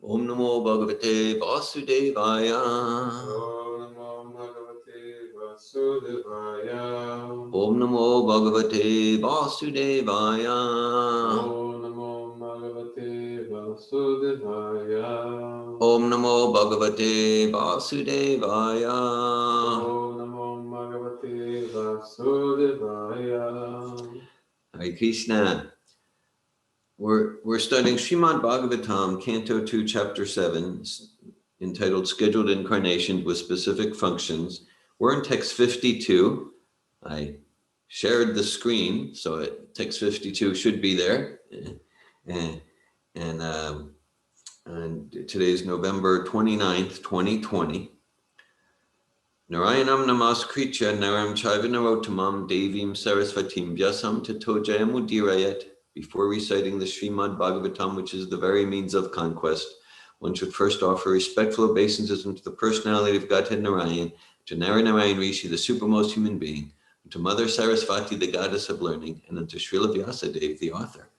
Om Namo Bhagavate Vasudevaya. Om Namo Bhagavate Vasudevaya. Om Namo Bhagavate Vasudevaya. Om Namo Bhagavate Vasudevaya. Om Namo Bhagavate Vasudevaya. Om Namo Bhagavate Vasudevaya. Hare Krishna. We're studying Srimad-Bhagavatam, Canto 2, Chapter 7, entitled Scheduled Incarnations with Specific Functions. We're in text 52. I shared the screen, so text 52 should be there. And today's November 29th, 2020. Narayanam namaskritya naram chaiva narottamam devim sarasvatim vyasam tato jayamudirayat. Before reciting the Srimad-Bhagavatam, which is the very means of conquest, one should first offer respectful obeisances to the personality of Godhead Narayan, to Narayan Rishi, the supermost human being, to Mother Sarasvati, the goddess of learning, and unto Srila Vyasadeva, the author.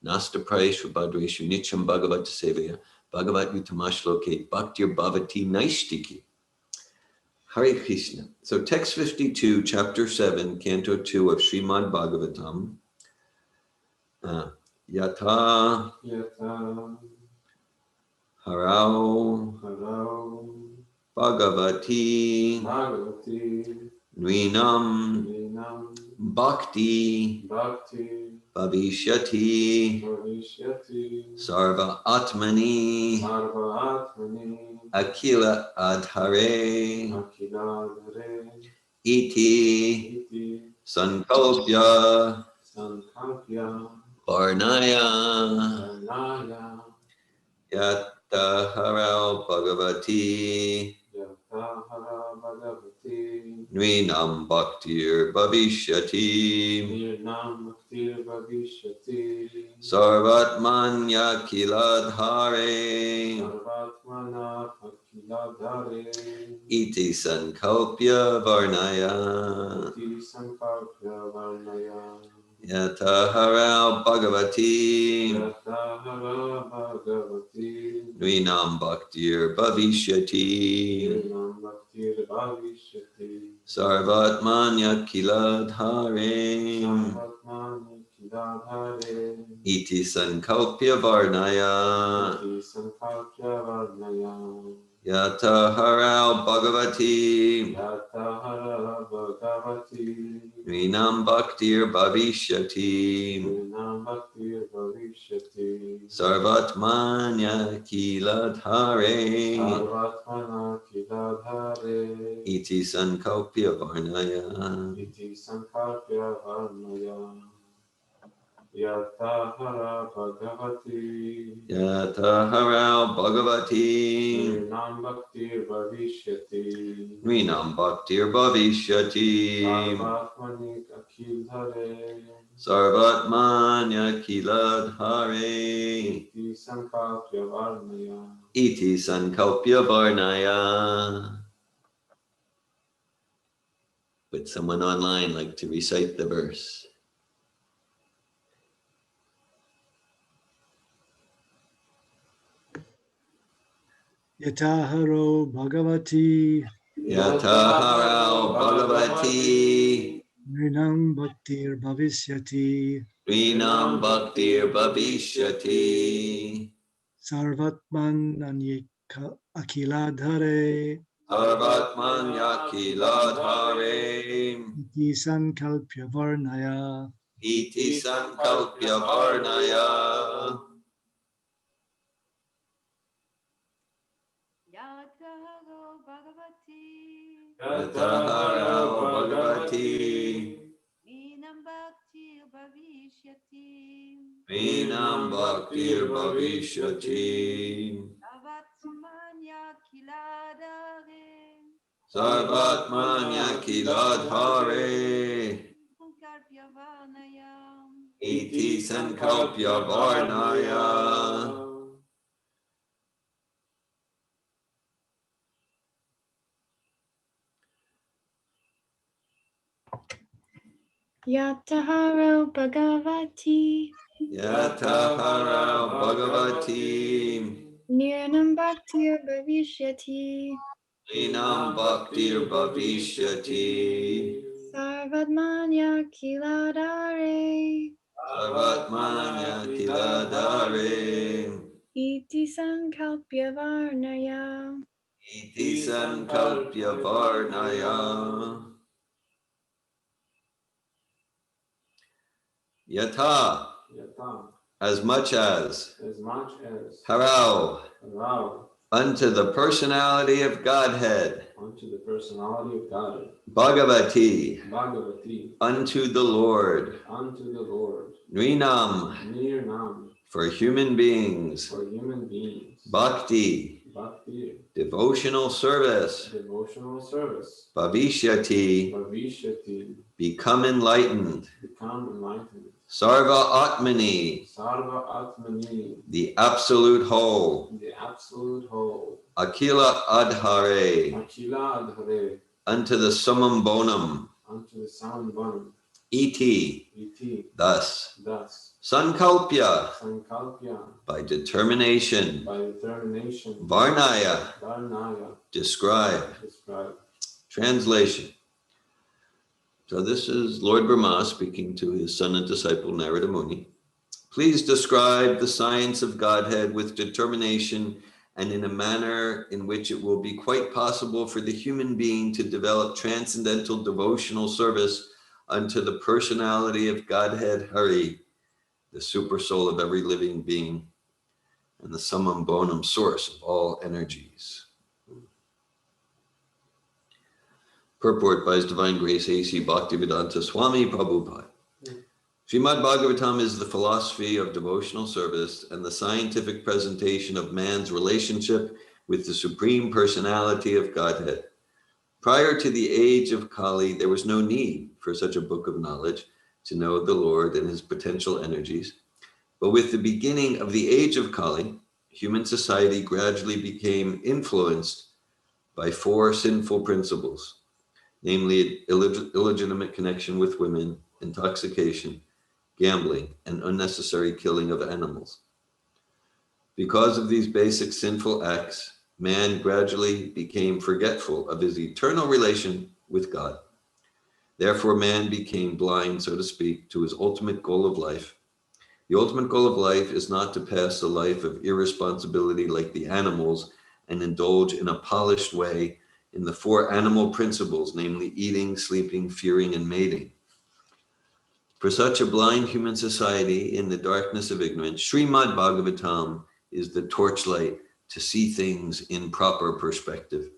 Nasta Praeshu Bhadreshu Nityam Bhagavata Sevaya, Bhagavat Yutamashloke, Bhaktir Bhavati Naishtiki. Hare Krishna. So text 52, chapter 7, canto 2 of Srimad-Bhagavatam. Yata Harao Bhagavati Nvinam Bhakti Bhavishyati Sarva Atmani Akila Adhare Iti Sankalpya Varnaya Yatta Harao Bhagavati Nvinam Bhaktir Bhavishyati Sarvatmanya Kiladhare Iti Sankalpya Varnaya Yata Harao Bhagavati Nvinam Bhaktir Bhavishyati Sarvatmanya Kiladhare Iti Sankalpya Varnaya Yata Harao Bhagavati Nvinam Bhaktir Bhavishyati Sarvatmanya Kiladhare Iti Sankalpya Varnaya Yatahara Bhagavati Nvinam Bhaktir Bhavishyati Sarvatmanya Kiladhare Iti Sankalpya Varnaya. Would someone online like to recite the verse? Yataharo Bhagavati Nrinam Bhaktir Bhavishyati Sarvatman Akiladhare Iti Sankalpya Varnaya Yataharo Bhagavati Nvinam Bhaktir Bhavishyati Sarvatmanya Kiladhare Iti Sankalpya Varnaya. Yataharo Bhagavati Yataharo Bhagavati Nirnam bhaktir bhavishyati. Inam bhaktir bhavishyati. Sarvadmanya kiladare. Sarvatmanya kiladare. Iti sankalpya varnaya. Iti sankalpya varnaya. Yatha, Yata, as much as, as much as harau, allow unto the personality of Godhead, unto the personality of God, Bhagavati, Bhagavati, unto the Lord, unto the Lord, Nrinam, near nam, for human beings, for human beings, Bhakti, bhakti, devotional service, devotional service, Bhavishyati, bhavishyati, become enlightened, become enlightened, Sarva Atmani, sarva atmani, the absolute whole, the absolute whole, Akila Adhare, akila adhare, unto the summum bonum, unto the sound one, iti, iti, thus, thus, sankalpya, sankalpya, by determination, by determination, varnaya, varnaya, describe. describe. Translation. So this is Lord Brahma speaking to his son and disciple Narada Muni. Please describe the science of Godhead with determination and in a manner in which it will be quite possible for the human being to develop transcendental devotional service unto the personality of Godhead Hari, the super soul of every living being and the summum bonum source of all energies. Purport by His Divine Grace A.C. Bhaktivedanta Swami Prabhupada. Srimad-Bhagavatam is the philosophy of devotional service and the scientific presentation of man's relationship with the Supreme Personality of Godhead. Prior to the age of Kali, there was no need for such a book of knowledge to know the Lord and his potential energies. But with the beginning of the age of Kali, human society gradually became influenced by four sinful principles, namely illegitimate connection with women, intoxication, gambling, and unnecessary killing of animals. Because of these basic sinful acts, man gradually became forgetful of his eternal relation with God. Therefore, man became blind, so to speak, to his ultimate goal of life. The ultimate goal of life is not to pass a life of irresponsibility like the animals and indulge in a polished way in the four animal principles, namely eating, sleeping, fearing, and mating. For such a blind human society in the darkness of ignorance, Srimad-Bhagavatam is the torchlight to see things in proper perspective.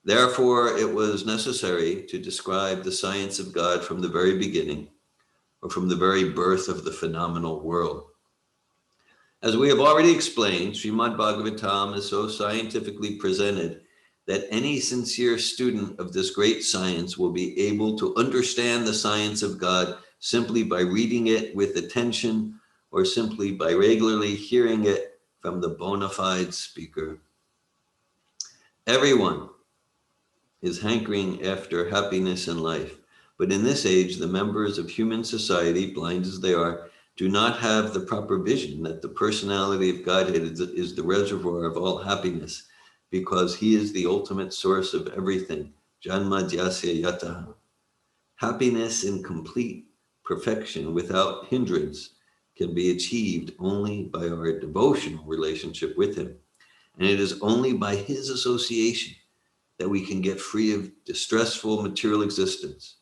Therefore, it was necessary to describe the science of God from the very beginning, or from the very birth of the phenomenal world. As we have already explained, Srimad-Bhagavatam is so scientifically presented that any sincere student of this great science will be able to understand the science of God simply by reading it with attention or simply by regularly hearing it from the bona fide speaker. Everyone is hankering after happiness in life, but in this age, the members of human society, blind as they are, do not have the proper vision that the personality of Godhead is the reservoir of all happiness, because he is the ultimate source of everything. Janma Jyasya Yataha. Happiness in complete perfection without hindrance can be achieved only by our devotional relationship with him. And it is only by his association that we can get free of distressful material existence.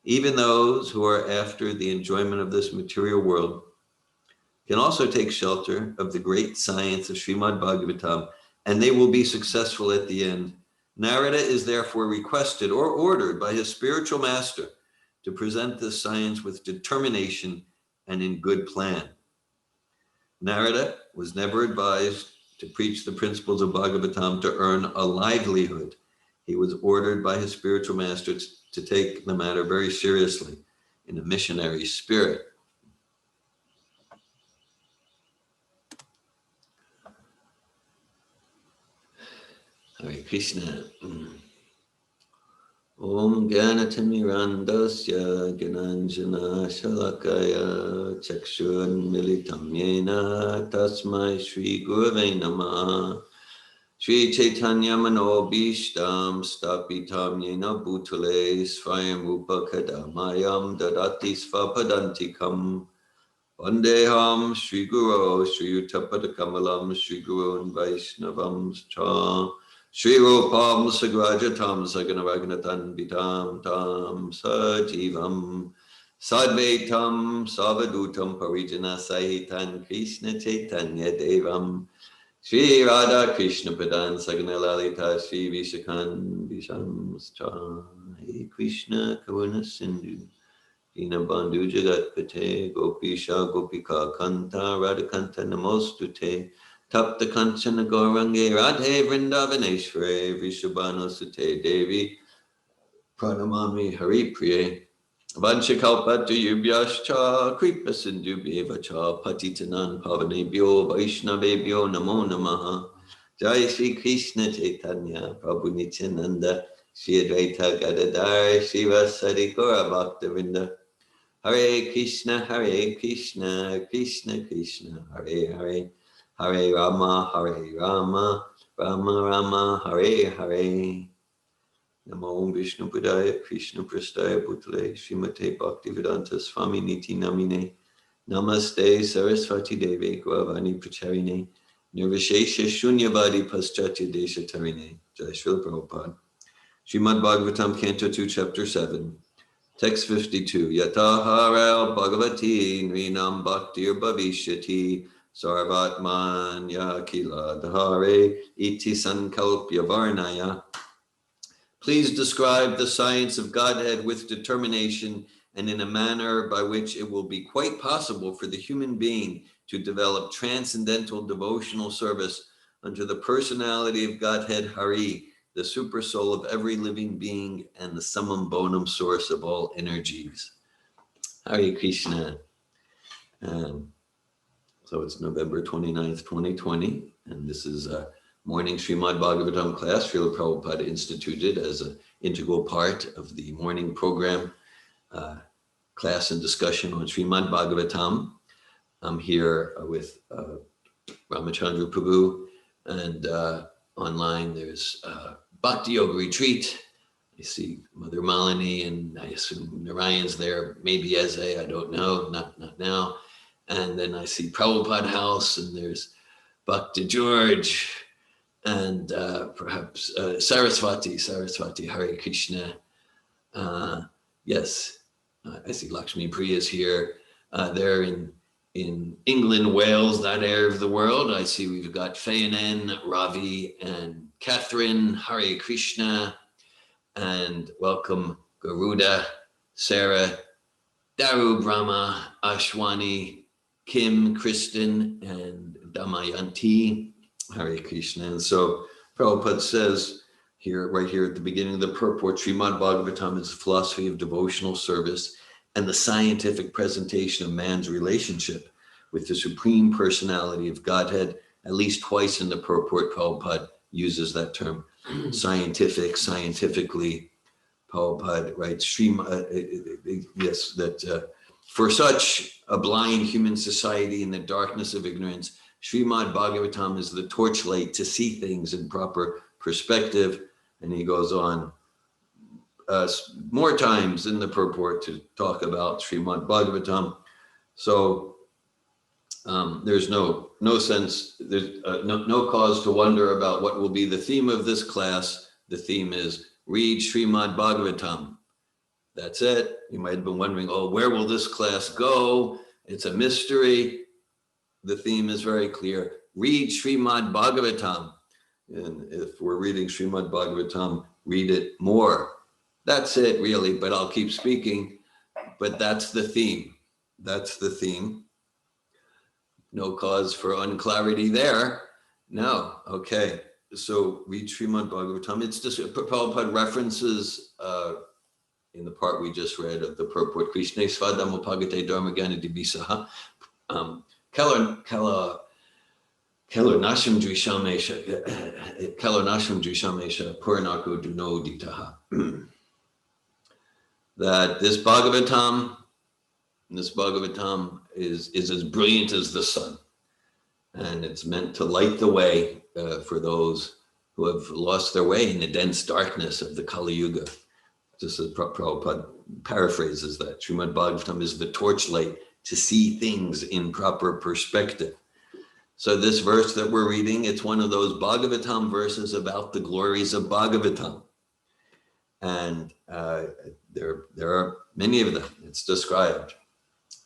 Even those who are after the enjoyment of this material world can also take shelter of the great science of Srimad-Bhagavatam, and they will be successful at the end. Narada is therefore requested or ordered by his spiritual master to present this science with determination and in good plan. Narada was never advised to preach the principles of Bhagavatam to earn a livelihood. He was ordered by his spiritual master to take the matter very seriously in a missionary spirit. Hare Krishna. Om Ganatimirandasya Gananjana Shalakaya Chakshun Militam Yena Tasmai Shri Gurave Namah Shri Chaitanya Manobishtam Stapitam Yena Bhutale Svayam Rupa Kadamayam Dadati Svapadantikam Vandeham Shri Guru Shri Utapada Kamalam Shri Guru Vaishnavam Cha Shri Rupam Sagrajatam Saganaragnatam Vitam Tam Sajivam Sadvaitam Savadutam Parijana Sahitan Krishna Chaitanya Devam Shri Radha Krishna Padan Saganalalita Shri Vishakan Visham Hey Krishna Karuna Sindhu Dinabandhu Jagatpate Gopisha Gopika Kanta Radhakanta Namostute Tapta Kanchana Gaurange Radhe Vrindavaneshware Vishabhanu Sute Devi Pranamami Hari Priye Vanchakalpatu Yubhyascha Kripa Sindhubheva Cha Patitanan Pavanebhyo Vaishnavebhyo Namo Namaha Jai Shri Krishna Chaitanya Prabhu Nityananda Shri Advaita Gadadhar Shivasari Gaura Bhaktavinda Hare Krishna, Krishna Krishna, Hare Hare, Hare Rama, Rama Rama, Hare Hare. Namo Vishnu Padaya, Krishna Prastaya Bhutale, Srimate Bhaktivedanta Swami Niti Namine, Namaste Saraswati Devi Gauravani Pracharine, Nirvishesha Shunyavadi Paschatya Desha Tarine, Jai Srila Prabhupada. Srimad-Bhagavatam, Canto 2, Chapter 7. Text 52. Yatahara Bhagavati Nrinam Bhaktir Bhavishyati Sarvatmanya Kila Dhare Iti Sankalpya Varnaya. Please describe the science of Godhead with determination and in a manner by which it will be quite possible for the human being to develop transcendental devotional service unto the personality of Godhead Hari, the super soul of every living being and the summum bonum source of all energies. Hare Krishna. So it's November 29th, 2020, and this is a morning Srimad-Bhagavatam class Srila Prabhupada instituted as an integral part of the morning program, class and discussion on Srimad-Bhagavatam. I'm here with Ramachandra Prabhu, and online there's Bhakti Yoga Retreat. I see Mother Malini, and I assume Narayan's there, maybe Eze, I don't know, not now. And then I see Prabhupada House, and there's Bhakti George, and perhaps Saraswati, Hare Krishna. Yes, I see Lakshmi Priya's here. They're in England, Wales, that area of the world. I see we've got Fayanen, Ravi, and Catherine, Hare Krishna, and welcome Garuda, Sarah, Daru, Brahma, Ashwani, Kim, Kristen, and Damayanti, Hare Krishna. And so Prabhupada says here, right here at the beginning of the purport, Srimad-Bhagavatam is the philosophy of devotional service and the scientific presentation of man's relationship with the Supreme Personality of Godhead. At least twice in the purport, Prabhupada uses that term, scientifically. Prabhupada writes, yes, that for such a blind human society in the darkness of ignorance, Srimad-Bhagavatam is the torchlight to see things in proper perspective. And he goes on more times in the purport to talk about Srimad-Bhagavatam. So there's no sense, there's no cause to wonder about what will be the theme of this class. The theme is read Srimad-Bhagavatam. That's it. You might have been wondering, oh, where will this class go? It's a mystery. The theme is very clear. Read Srimad-Bhagavatam. And if we're reading Srimad-Bhagavatam, read it more. That's it, really, but I'll keep speaking. But that's the theme. That's the theme. No cause for unclarity there. No, okay. So read Srimad-Bhagavatam. It's just Prabhupada references in the part we just read of the purport, Krishna Svadhamopagate Dharmagana Dibisaha, Kala Nasham Drishamesha Puranako Duno Ditaha. that this Bhagavatam is as brilliant as the sun. And it's meant to light the way for those who have lost their way in the dense darkness of the Kali Yuga. Just as Prabhupada paraphrases that, Srimad-Bhagavatam is the torchlight to see things in proper perspective. So this verse that we're reading, it's one of those Bhagavatam verses about the glories of Bhagavatam. And there are many of them. It's described.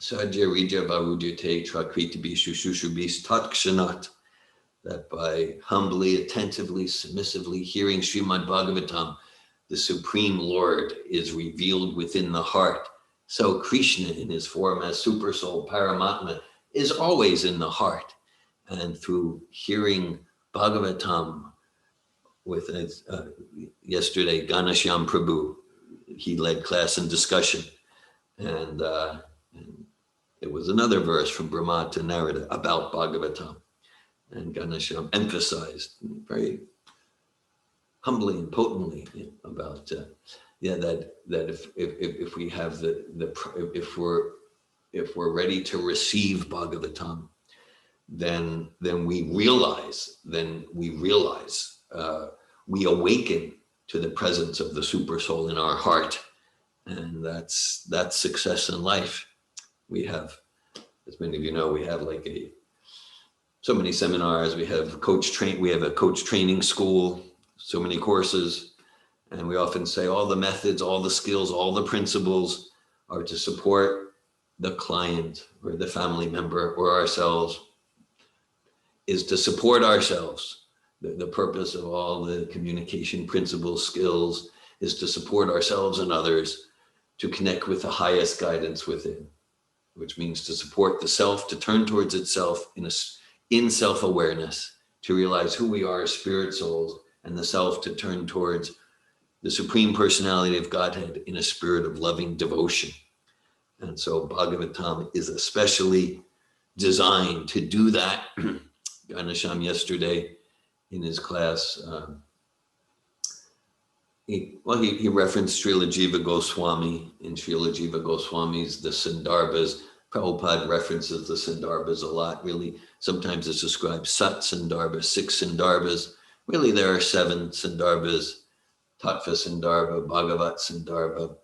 Sadhya Rija Varujate Trakriti Bishushubis Tatkshanat, that by humbly, attentively, submissively hearing Srimad Bhagavatam, the Supreme Lord is revealed within the heart. So Krishna in his form as Super Soul Paramatma is always in the heart. And through hearing Bhagavatam with yesterday, Ganashyam Prabhu, he led class and discussion. And it was another verse from Brahma to Narada about Bhagavatam. And Ganashyam emphasized very humbly and potently about that if we have if we're ready to receive Bhagavatam, then we realize we awaken to the presence of the super soul in our heart, and that's success in life. We have, as many of you know, we have so many seminars. We have a coach training school, so many courses, and we often say all the methods, all the skills, all the principles are to support the client or the family member or ourselves, is to support ourselves. The purpose of all the communication principles, skills, is to support ourselves and others to connect with the highest guidance within, which means to support the self, to turn towards itself in self-awareness, to realize who we are as spirit souls, and the self to turn towards the Supreme Personality of Godhead in a spirit of loving devotion. And so Bhagavatam is especially designed to do that. Ganasham yesterday in his class, he referenced Srila Jiva Goswami. In Srila Jiva Goswami's The Sandarbhas, Prabhupada references the Sandarbhas a lot, really. Sometimes it's described Sat Sandarbha, 6 Sandarbhas. Really, there are 7 Sandarbhas: Tattva Sandarbha, Bhagavat Sandarbha,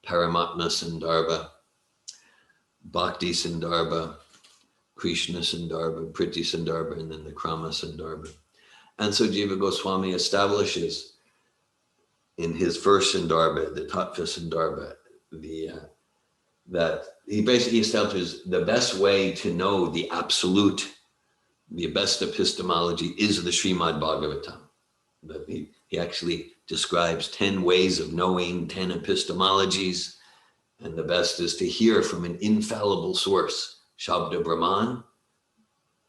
Paramatma Sandarbha, Bhakti Sandarbha, Krishna Sandarbha, Priti Sandarbha, and then the Krama Sandarbha. And so Jiva Goswami establishes in his first Sandarbha, the Tattva Sandarbha, that he basically establishes the best way to know the absolute, the best epistemology is the Srimad Bhagavatam. That he actually describes 10 ways of knowing, 10 epistemologies, and the best is to hear from an infallible source, Shabda Brahman,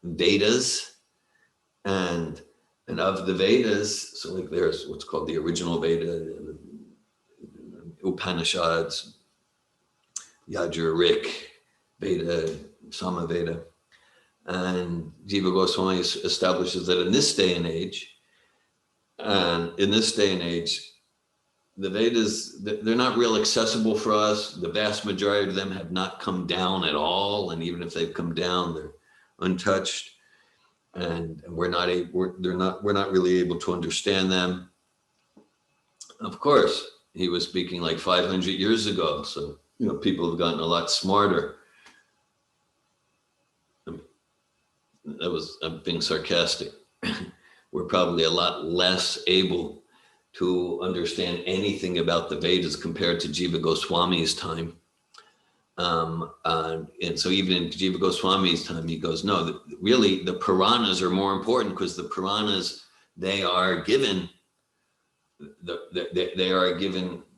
Vedas, and of the Vedas, so like there's what's called the original Veda, Upanishads, Yajur, Veda, Samaveda. And Jiva Goswami establishes that in this day and age, the Vedas, they're not real accessible for us. The vast majority of them have not come down at all. And even if they've come down, they're untouched. And we're not really able to understand them. Of course, he was speaking like 500 years ago. So, people have gotten a lot smarter. I'm being sarcastic. We're probably a lot less able to understand anything about the Vedas compared to Jiva Goswami's time. And so even in Jiva Goswami's time, he goes, no, really the Puranas are more important, because the Puranas, they are given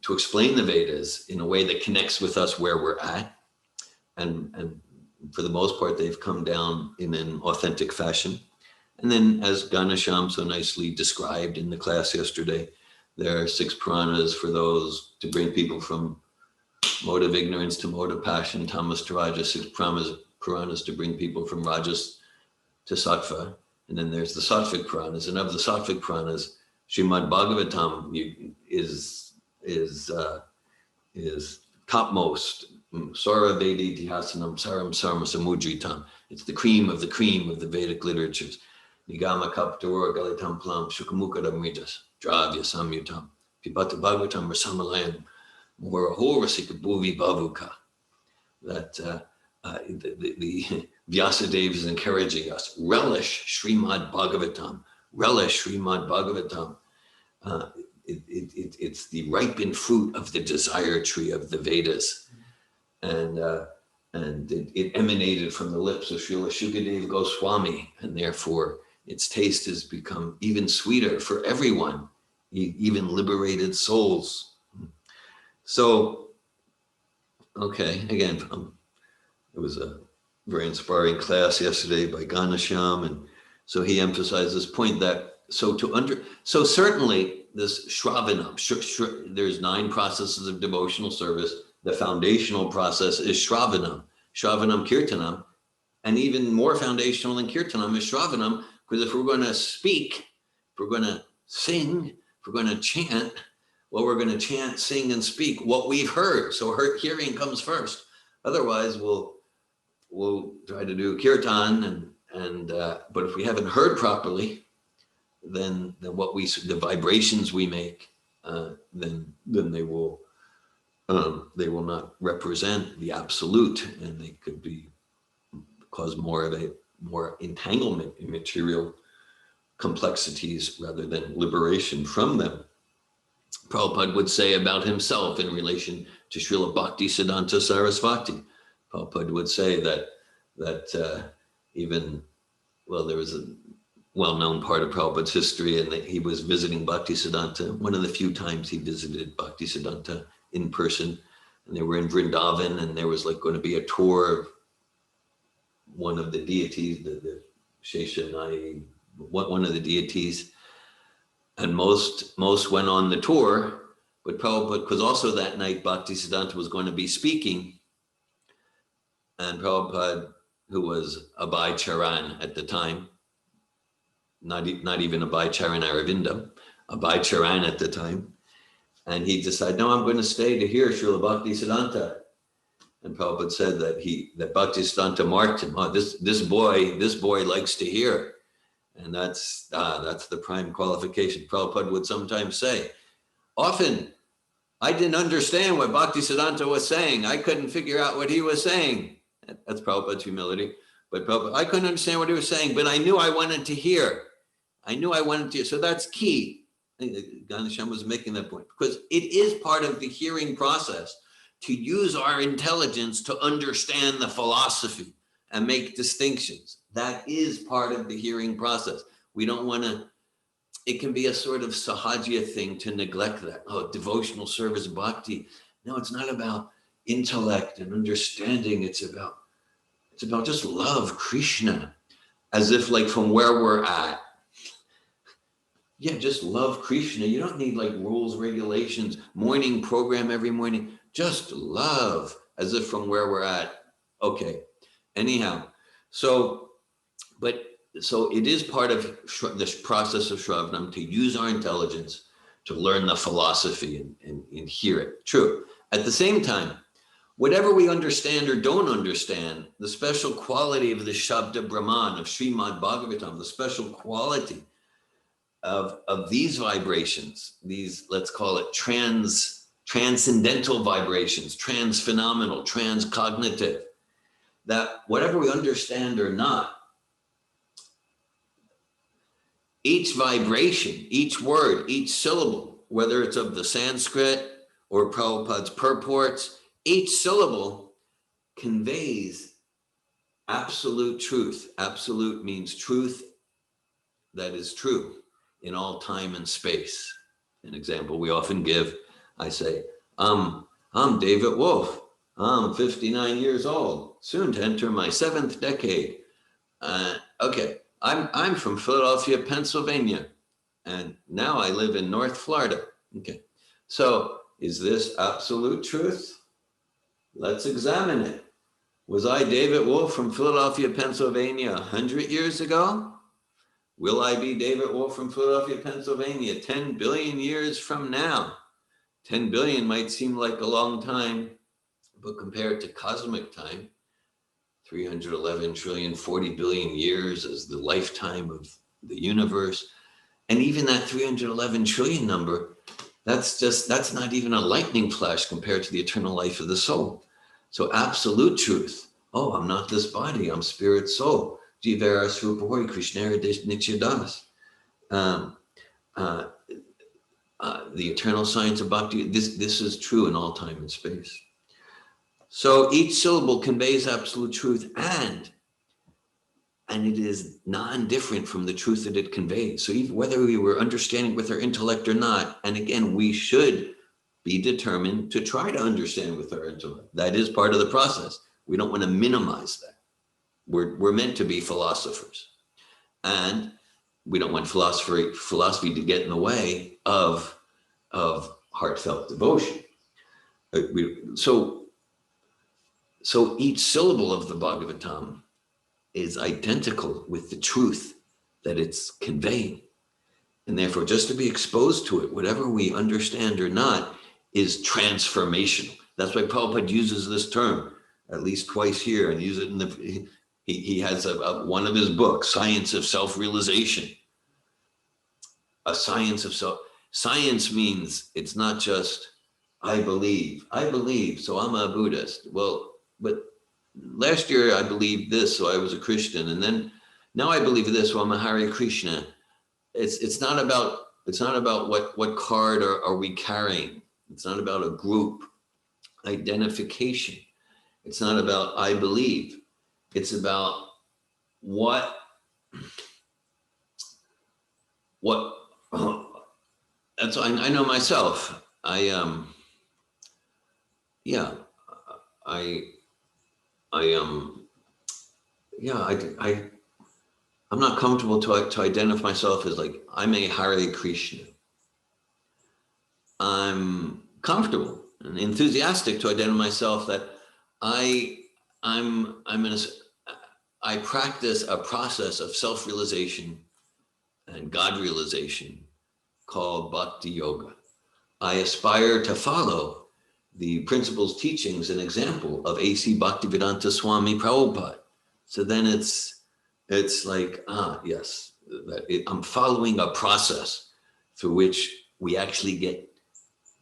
to explain the Vedas in a way that connects with us where we're at. And for the most part, they've come down in an authentic fashion. And then, as Ganasham so nicely described in the class yesterday, there are 6 Puranas for those to bring people from mode of ignorance to mode of passion, tamas to rajas, 6 Puranas to bring people from rajas to sattva. And then there's the Sattvic Puranas. And of the Sattvic Puranas, Srimad-Bhagavatam is topmost. Sora Vedi Dihasanam Saram Sarma Samudritam. It's the cream of the Vedic literatures. Nigama Kaptaror Galitam Plam Shukamukadam Rijas Dravya Samyutam Pibata Bhagavatam Rasamalayam Morahorasika Bhuvi Bavuka. That the Vyasadeva is encouraging us. Relish Srimad-Bhagavatam. Relish Srimad-Bhagavatam. It's the ripened fruit of the desire tree of the Vedas. And it emanated from the lips of Srila Shukadeva Goswami, and therefore its taste has become even sweeter for everyone, even liberated souls. So, okay, again, it was a very inspiring class yesterday by Ganesham, and so he emphasized this point that so certainly this Shravanam, there's 9 processes of devotional service. The foundational process is Shravanam Kirtanam, and even more foundational than Kirtanam is Shravanam, because if we're going to speak, if we're going to sing, if we're going to chant, well, we're going to chant, sing, and speak what we've heard. So hearing comes first. Otherwise, we'll try to do kirtan, but if we haven't heard properly, then the vibrations we make, then they will not represent the absolute, and they could cause more entanglement in material complexities rather than liberation from them. Prabhupada would say about himself in relation to Srila Bhakti Siddhanta Sarasvati. Prabhupada would say that there was a well-known part of Prabhupada's history, and that he was visiting Bhakti Siddhanta. One of the few times he visited Bhakti Siddhanta in person, and they were in Vrindavan, and there was going to be a tour of one of the deities, the Sheshanai, one of the deities, and most went on the tour, but Prabhupada, because also that night Bhakti Siddhanta was going to be speaking, and Prabhupada, who was Abhay Charan at the time, not even Abhay Charan Aravinda, Abhay Charan at the time, and he decided, no, I'm going to stay to hear Srila Bhakti Siddhanta. And Prabhupada said that Bhakti Siddhanta marked him. Oh, this boy likes to hear, and that's the prime qualification. Prabhupada would sometimes say, often I didn't understand what Bhakti Siddhanta was saying. I couldn't figure out what he was saying. That's Prabhupada's humility. But I couldn't understand what he was saying, but I knew I wanted to hear. So that's key. Ganesham was making that point, because it is part of the hearing process to use our intelligence to understand the philosophy and make distinctions. That is part of the hearing process. We don't want to, it can be a sort of sahajya thing to neglect that. Oh, devotional service, bhakti. No, it's not about intellect and understanding. It's about just love Krishna, as if from where we're at. Yeah, just love Krishna. You don't need rules, regulations, morning program every morning. Just love, as if from where we're at. Okay. Anyhow, so it is part of this process of Shravanam to use our intelligence to learn the philosophy and hear it. True. At the same time, whatever we understand or don't understand, the special quality of the Shabda Brahman, of Srimad-Bhagavatam, the special quality of these vibrations, these, let's call it transcendental vibrations, transphenomenal, transcognitive, that whatever we understand or not, each vibration, each word, each syllable, whether it's of the Sanskrit or Prabhupada's purports, each syllable conveys absolute truth. Absolute means truth that is true in all time and space. An example we often give, I say, I'm David Wolf. I'm 59 years old, soon to enter my 7th decade. Okay, I'm from Philadelphia, Pennsylvania, and now I live in North Florida. Okay, so is this absolute truth? Let's examine it. Was I David Wolf from Philadelphia, Pennsylvania 100 years ago? Will I be David Wolf from Philadelphia, Pennsylvania 10 billion years from now? 10 billion might seem like a long time, but compared to cosmic time, 311 trillion, 40 billion years is the lifetime of the universe. And even that 311 trillion number, that's not even a lightning flash compared to the eternal life of the soul. So absolute truth. Oh, I'm not this body, I'm spirit soul. Jivara Srupahori Krishnara Nityadas. The eternal science of bhakti, this is true in all time and space. So each syllable conveys absolute truth, and it is non-different from the truth that it conveys. So even whether we were understanding with our intellect or not, and again, we should be determined to try to understand with our intellect. That is part of the process. We don't want to minimize that. We're meant to be philosophers, and we don't want philosophy to get in the way of heartfelt devotion. So each syllable of the Bhagavatam is identical with the truth that it's conveying. And therefore, just to be exposed to it, whatever we understand or not, is transformational. That's why Prabhupada uses this term at least twice here, and use it in the, he has one of his books, Science of Self-Realization. A science of self. Science means it's not just, I believe, so I'm a Buddhist. Well, but last year I believed this, so I was a Christian, and then now I believe this, so I'm a Hare Krishna. It's not about what card are we carrying. It's not about a group identification. It's not about I believe. It's about what that's I know myself. I'm not comfortable to identify myself as like I'm a Hare Krishna. I'm comfortable and enthusiastic to identify myself that I practice a process of self-realization and God realization called Bhakti Yoga. I aspire to follow the principles, teachings, and example of A.C. Bhaktivedanta Swami Prabhupada. So then it's like, yes, I'm following a process through which we actually get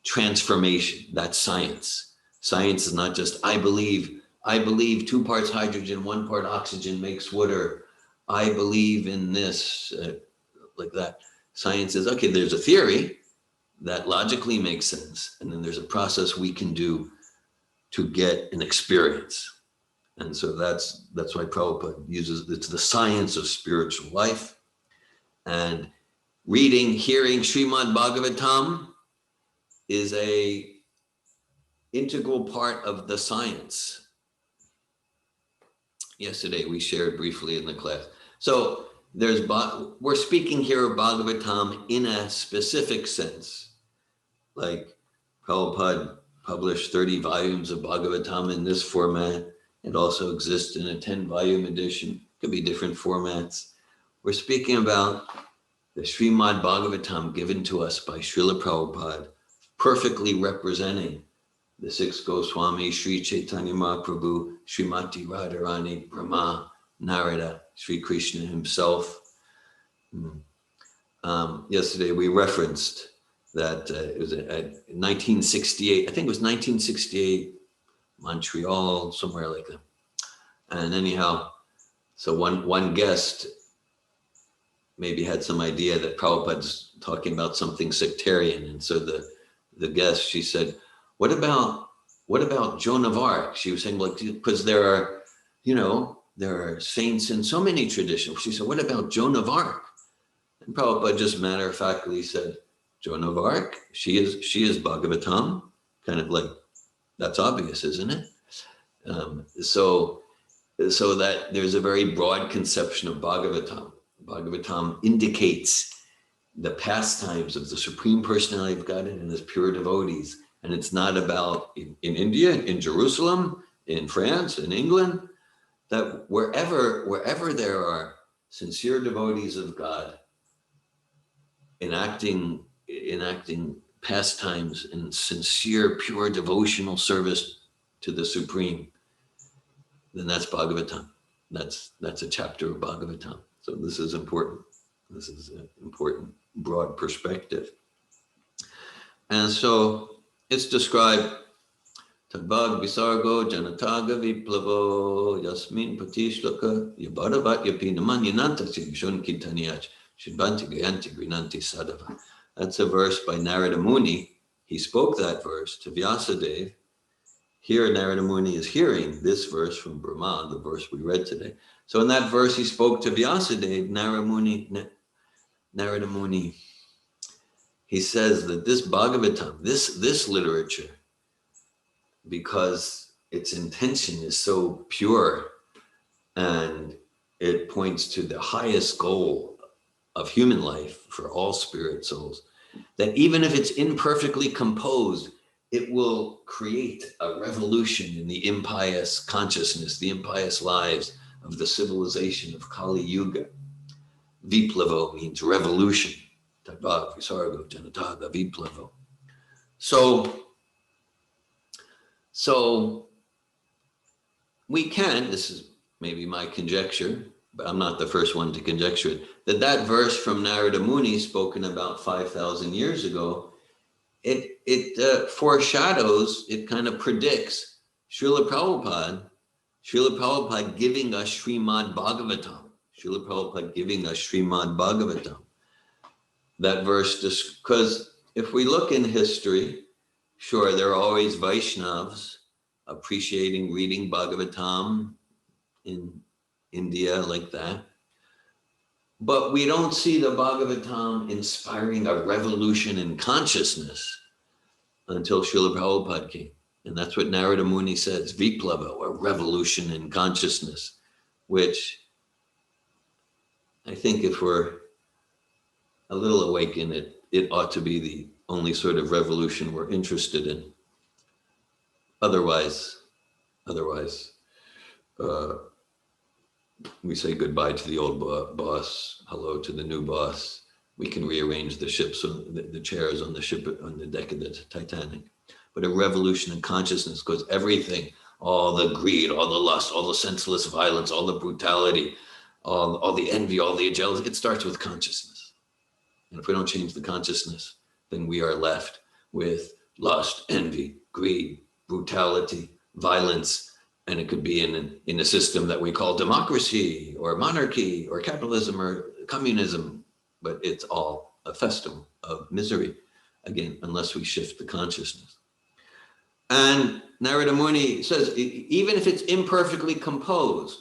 transformation. That's science. Science is not just, I believe 2 parts hydrogen, 1 part oxygen makes water. I believe in this, like that. Science is, okay, there's a theory that logically makes sense. And then there's a process we can do to get an experience. And so that's why Prabhupada uses, it's the science of spiritual life. And reading, hearing Srimad-Bhagavatam is a integral part of the science. Yesterday we shared briefly in the class. So we're speaking here of Bhagavatam in a specific sense. Like Prabhupada published 30 volumes of Bhagavatam in this format. It also exists in a 10-volume edition. Could be different formats. We're speaking about the Srimad-Bhagavatam given to us by Srila Prabhupada, perfectly representing the 6 Goswami, Sri Chaitanya Mahaprabhu, Srimati Radharani, Brahma, Narada, Sri Krishna himself. Yesterday we referenced that it was at 1968, I think it was 1968, Montreal, somewhere like that. And anyhow, so one guest maybe had some idea that Prabhupada's talking about something sectarian. And so the guest, she said, what about Joan of Arc? She was saying, like, because there are saints in so many traditions. She said, what about Joan of Arc? And Prabhupada just matter-of-factly said, Joan of Arc, she is Bhagavatam, kind of like, that's obvious, isn't it? So that there's a very broad conception of Bhagavatam. Bhagavatam indicates the pastimes of the Supreme Personality of Godhead and his pure devotees. And it's not about in India, in Jerusalem, in France, in England, that wherever there are sincere devotees of God enacting pastimes and sincere, pure devotional service to the Supreme, then that's Bhagavatam. That's a chapter of Bhagavatam. So this is important. This is an important, broad perspective. And so it's described, Tadbhag Visargo Janataga Viplavo Yasmin Patishlaka Yabhadavat Yapinaman Yananta Shun Kitanyach Shidbanti Gayanti Grinanti Sadava. That's a verse by Narada Muni. He spoke that verse to Vyasadeva. Here Narada Muni is hearing this verse from Brahma, the verse we read today. So in that verse he spoke to Vyasadeva, Narada Muni, he says that this Bhagavatam, this literature, because its intention is so pure and it points to the highest goal of human life for all spirit souls, that even if it's imperfectly composed, it will create a revolution in the impious consciousness, the impious lives of the civilization of Kali Yuga. Viplavo means revolution. Tadbhag Visargo Janataga Viplavo. So we can, this is maybe my conjecture, but I'm not the first one to conjecture it, that verse from Narada Muni spoken about 5,000 years ago, it foreshadows, it kind of predicts Srila Prabhupada giving us Srimad-Bhagavatam. Srila Prabhupada giving us Srimad-Bhagavatam. That verse, because if we look in history, sure, there are always Vaishnavas appreciating reading Bhagavatam in India like that. But we don't see the Bhagavatam inspiring a revolution in consciousness until Srila Prabhupada came. And that's what Narada Muni says, Viplava, a revolution in consciousness, which I think if we're a little awakened, it ought to be the only sort of revolution we're interested in. Otherwise, we say goodbye to the old boss, hello to the new boss. We can rearrange the ships, the chairs on the ship, on the deck of the Titanic. But a revolution in consciousness, because everything, all the greed, all the lust, all the senseless violence, all the brutality, all the envy, all the jealousy, it starts with consciousness. And if we don't change the consciousness, then we are left with lust, envy, greed, brutality, violence, and it could be in a system that we call democracy or monarchy or capitalism or communism, but it's all a festival of misery, again, unless we shift the consciousness. And Narada Muni says, even if it's imperfectly composed,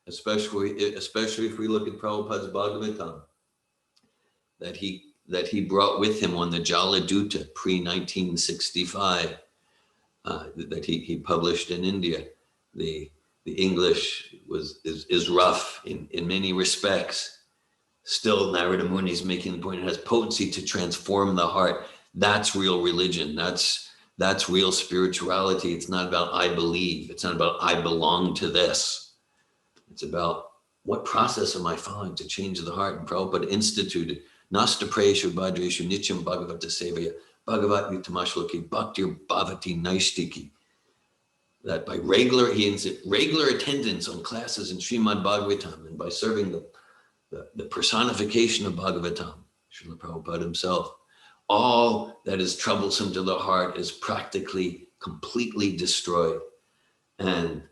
especially if we look at Prabhupada's Bhagavatam, that he brought with him on the Jaladuta pre-1965, that he published in India. The English is rough in many respects. Still, Narada Muni is making the point, it has potency to transform the heart. That's real religion. That's real spirituality. It's not about I believe. It's not about I belong to this. It's about what process am I following to change the heart? And Prabhupada instituted Nasta Prayeshu Bhadreshu Nityam Bhagavata Sevaya Bhagavat Yutamashloki Bhaktir Bhavati Naistiki. That by regular attendance on classes in Srimad-Bhagavatam and by serving the personification of Bhagavatam, Srila Prabhupada himself, all that is troublesome to the heart is practically completely destroyed. And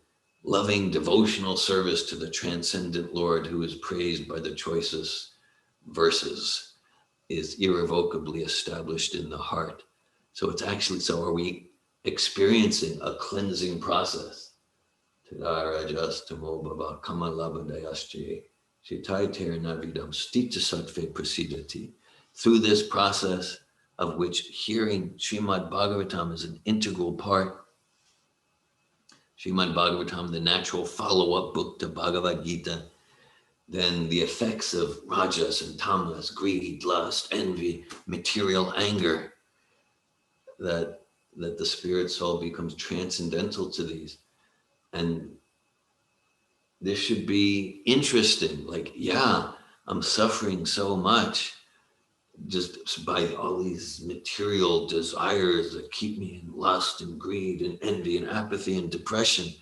loving devotional service to the transcendent Lord, who is praised by the choicest verses, is irrevocably established in the heart. So it's actually, so are we experiencing a cleansing process? Through this process, of which hearing Srimad-Bhagavatam is an integral part. Srimad-Bhagavatam, the natural follow-up book to Bhagavad Gita, then the effects of rajas and tamas, greed, lust, envy, material anger, that the spirit soul becomes transcendental to these. And this should be interesting, like, yeah, I'm suffering so much, just by all these material desires that keep me in lust and greed and envy and apathy and depression.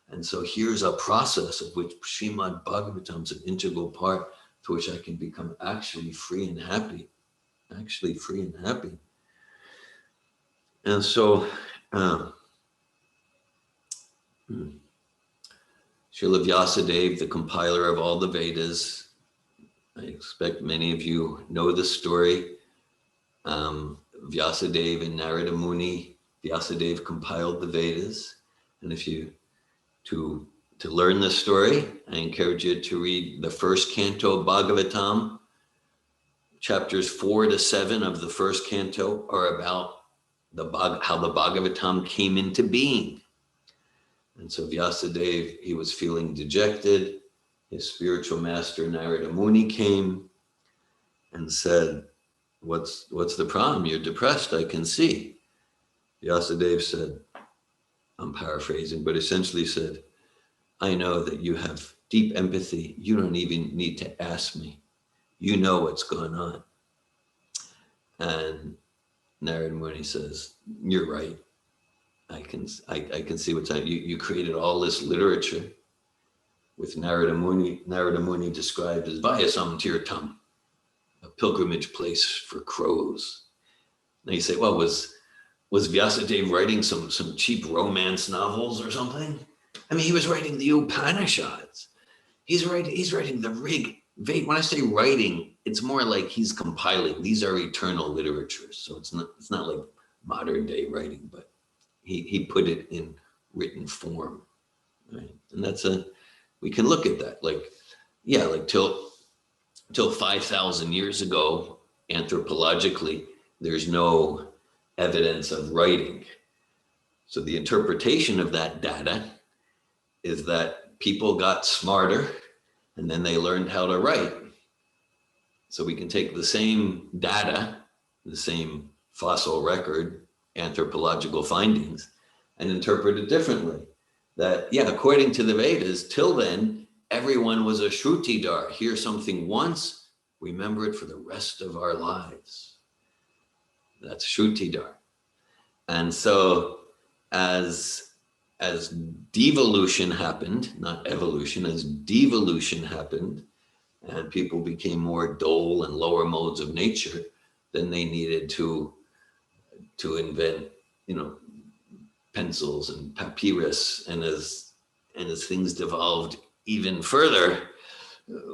And so here's a process of which Srimad-Bhagavatam is an integral part, to which I can become actually free and happy. Actually free and happy. And so Srila Vyasadeva, the compiler of all the Vedas, I expect many of you know the story. Vyasadeva and Narada Muni, Vyasadeva compiled the Vedas. And if you, to learn the story, I encourage you to read the first canto of Bhagavatam. Chapters 4 to 7 of the first canto are about how the Bhagavatam came into being. And so Vyasadeva, he was feeling dejected. His spiritual master Narada Muni came and said, what's the problem? You're depressed, I can see. Vyasadeva said, I'm paraphrasing, but essentially said, I know that you have deep empathy. You don't even need to ask me. You know what's going on. And Narada Muni says, you're right. I can see what's happening. You created all this literature with Narada Muni described as Vyasam Tirtham, a pilgrimage place for crows. Now you say, well, was Vyasadeva writing some cheap romance novels or something? I mean, he was writing the Upanishads. He's writing the Rig Veda. When I say writing, it's more like he's compiling. These are eternal literatures. So it's not like modern day writing, but he put it in written form, right? And we can look at that, like till 5,000 years ago, anthropologically, there's no evidence of writing. So the interpretation of that data is that people got smarter and then they learned how to write. So we can take the same data, the same fossil record, anthropological findings, and interpret it differently. That, yeah, according to the Vedas, till then, everyone was a Shrutidar. Hear something once, remember it for the rest of our lives. That's Shrutidar. And so as devolution happened, not evolution, as devolution happened, and people became more dull and lower modes of nature, then they needed to invent, pencils and papyrus. And as things devolved even further,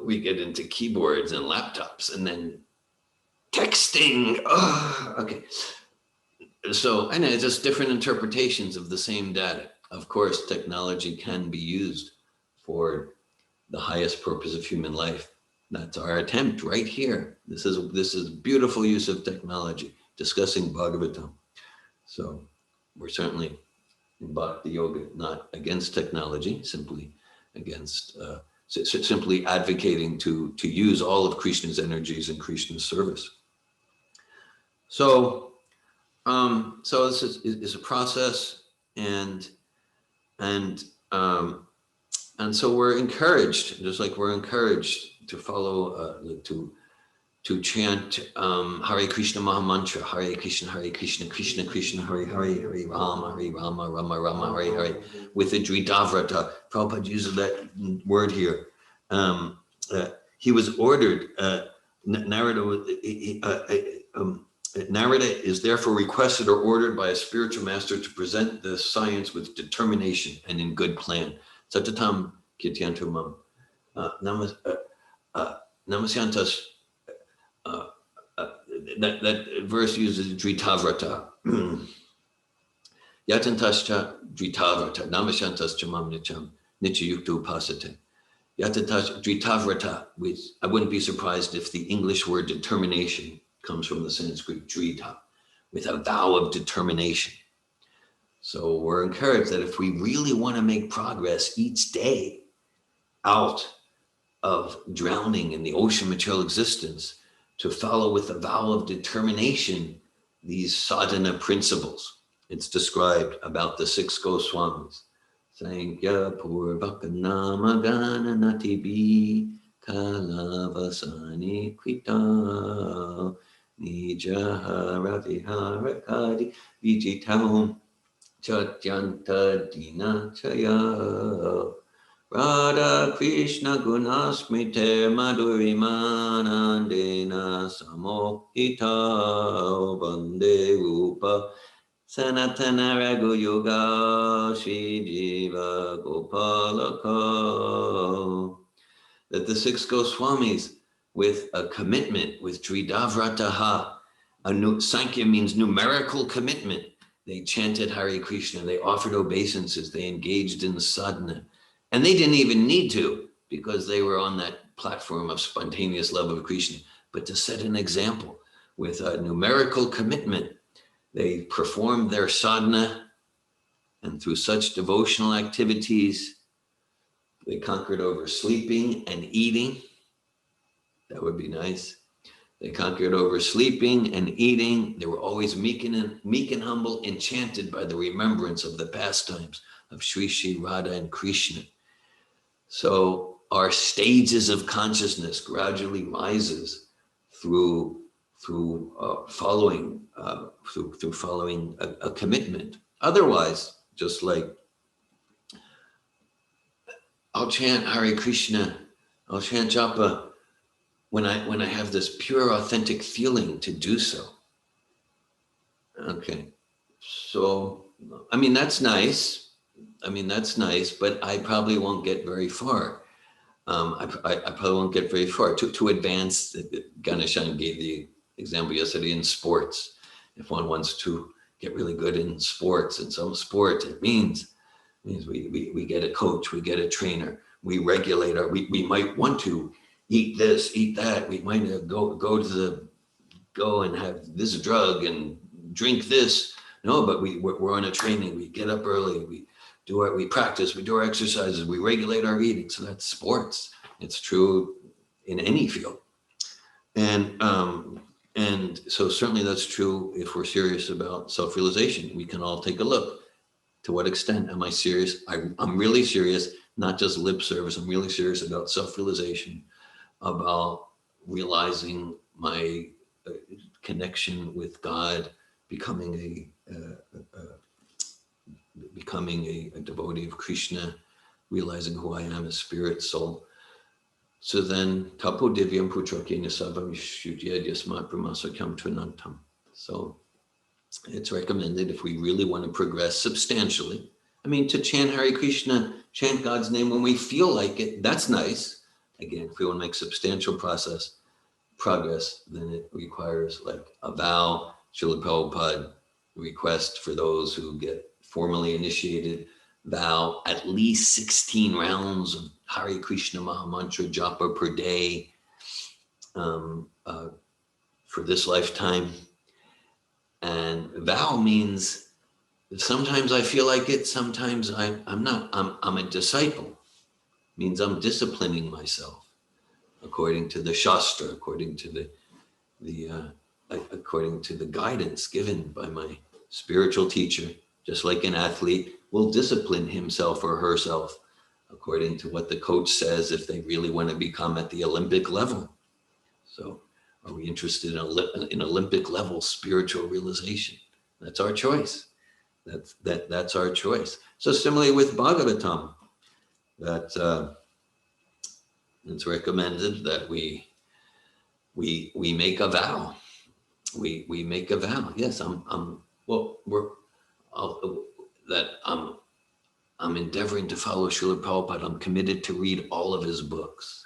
we get into keyboards and laptops and then texting. Oh, okay. So I know it's just different interpretations of the same data. Of course, technology can be used for the highest purpose of human life. That's our attempt right here. This is beautiful use of technology, discussing Bhagavatam. So we're certainly in Bhakti Yoga not against technology, simply against, simply advocating to use all of Krishna's energies in Krishna's service. So this is a process, and so we're encouraged, just like we're encouraged to follow, to chant Hare Krishna Mahamantra, Hare Krishna, Krishna Krishna, Hare Hare, Hare Rama, Rama Rama, Hare Hare, with the Dritavrata. Prabhupada uses that word here. He was ordered, Narada is therefore requested or ordered by a spiritual master to present the science with determination and in good plan. Satatam Kityantumam. Namasyantas. That verse uses Dritavrata. Yatantascha Dritavrata. Namasyantas Chamam Nicham. Nichayukta Upasate. Yatantascha Dritavrata, which I wouldn't be surprised if the English word determination comes from the Sanskrit drita, with a vow of determination. So we're encouraged that if we really want to make progress each day out of drowning in the ocean material existence, to follow with a vow of determination these sadhana principles. It's described about the 6 Goswamis. Sankhya Purvaka Namagana Natibi Kalavasani Krita Nijaha Raviharakadi Vijitam Chatyanta Dina Chaya Radha Krishna Gunasmite Madhurimanandena Samohita Vande Rupa Sanatana Ragu Yoga Shri Jiva Gopalaka. That the six Goswamis, with a commitment, with Tridavrataha, Sankhya means numerical commitment. They chanted Hare Krishna, they offered obeisances, they engaged in sadhana. And they didn't even need to, because they were on that platform of spontaneous love of Krishna. But to set an example, with a numerical commitment, they performed their sadhana, and through such devotional activities, they conquered over sleeping and eating. That would be nice. They conquered over sleeping and eating. They were always meek and humble, enchanted by the remembrance of the pastimes of Sri Sri Radha and Krishna. So our stages of consciousness gradually rises through following a commitment. Otherwise, just like I'll chant Hare Krishna, I'll chant japa when I have this pure, authentic feeling to do so. Okay, so I mean that's nice. But I probably won't get very far. I probably won't get very far. To advance, Ganeshan gave the example yesterday in sports. If one wants to get really good in sports, in some sport, it means we get a coach, we get a trainer, we regulate we might want to eat this, eat that. We might go and have this drug and drink this. No, but we're on a training. We get up early. We practice. We do our exercises. We regulate our eating. So that's sports. It's true in any field, and so certainly that's true if we're serious about self-realization. We can all take a look. To what extent am I serious? I'm really serious, not just lip service. I'm really serious about self-realization, about realizing my connection with God, becoming a devotee of Krishna, realizing who I am as spirit, soul. So then, tapo divyam putrokena savam shudyad yasmat brahmasakyam trinantam. So it's recommended, if we really want to progress substantially, to chant Hare Krishna, chant God's name when we feel like it, that's nice. Again, if we want to make substantial progress, then it requires like a vow. Srila Prabhupada request for those who get formally initiated, vow at least 16 rounds of Hare Krishna Mahamantra japa per day for this lifetime. And vow means sometimes I feel like it, sometimes I'm not. I'm a disciple. Means I'm disciplining myself according to the Shastra, according to the guidance given by my spiritual teacher. Just like an athlete will discipline himself or herself according to what the coach says if they really want to become at the Olympic level. So are we interested in Olympic level spiritual realization? That's our choice. That's our choice. So similarly with Bhagavatam, that it's recommended that we make a vow. We make a vow. Yes, I'm endeavoring to follow Srila Prabhupada. I'm committed to read all of his books.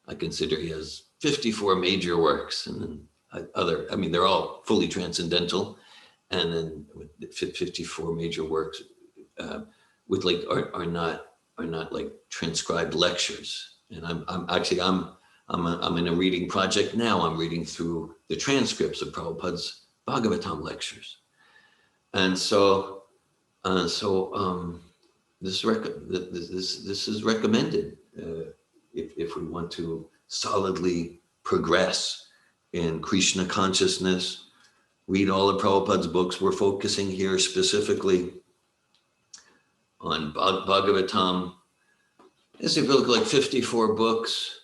I consider he has 54 major works, and then they're all fully transcendental, and then with 54 major works with are not like transcribed lectures. And I'm in a reading project now. I'm reading through the transcripts of Prabhupada's Bhagavatam lectures, and so this is recommended if we want to solidly progress in Krishna consciousness. Read all of Prabhupada's books. We're focusing here specifically on Bhagavatam. As if you look like 54 books,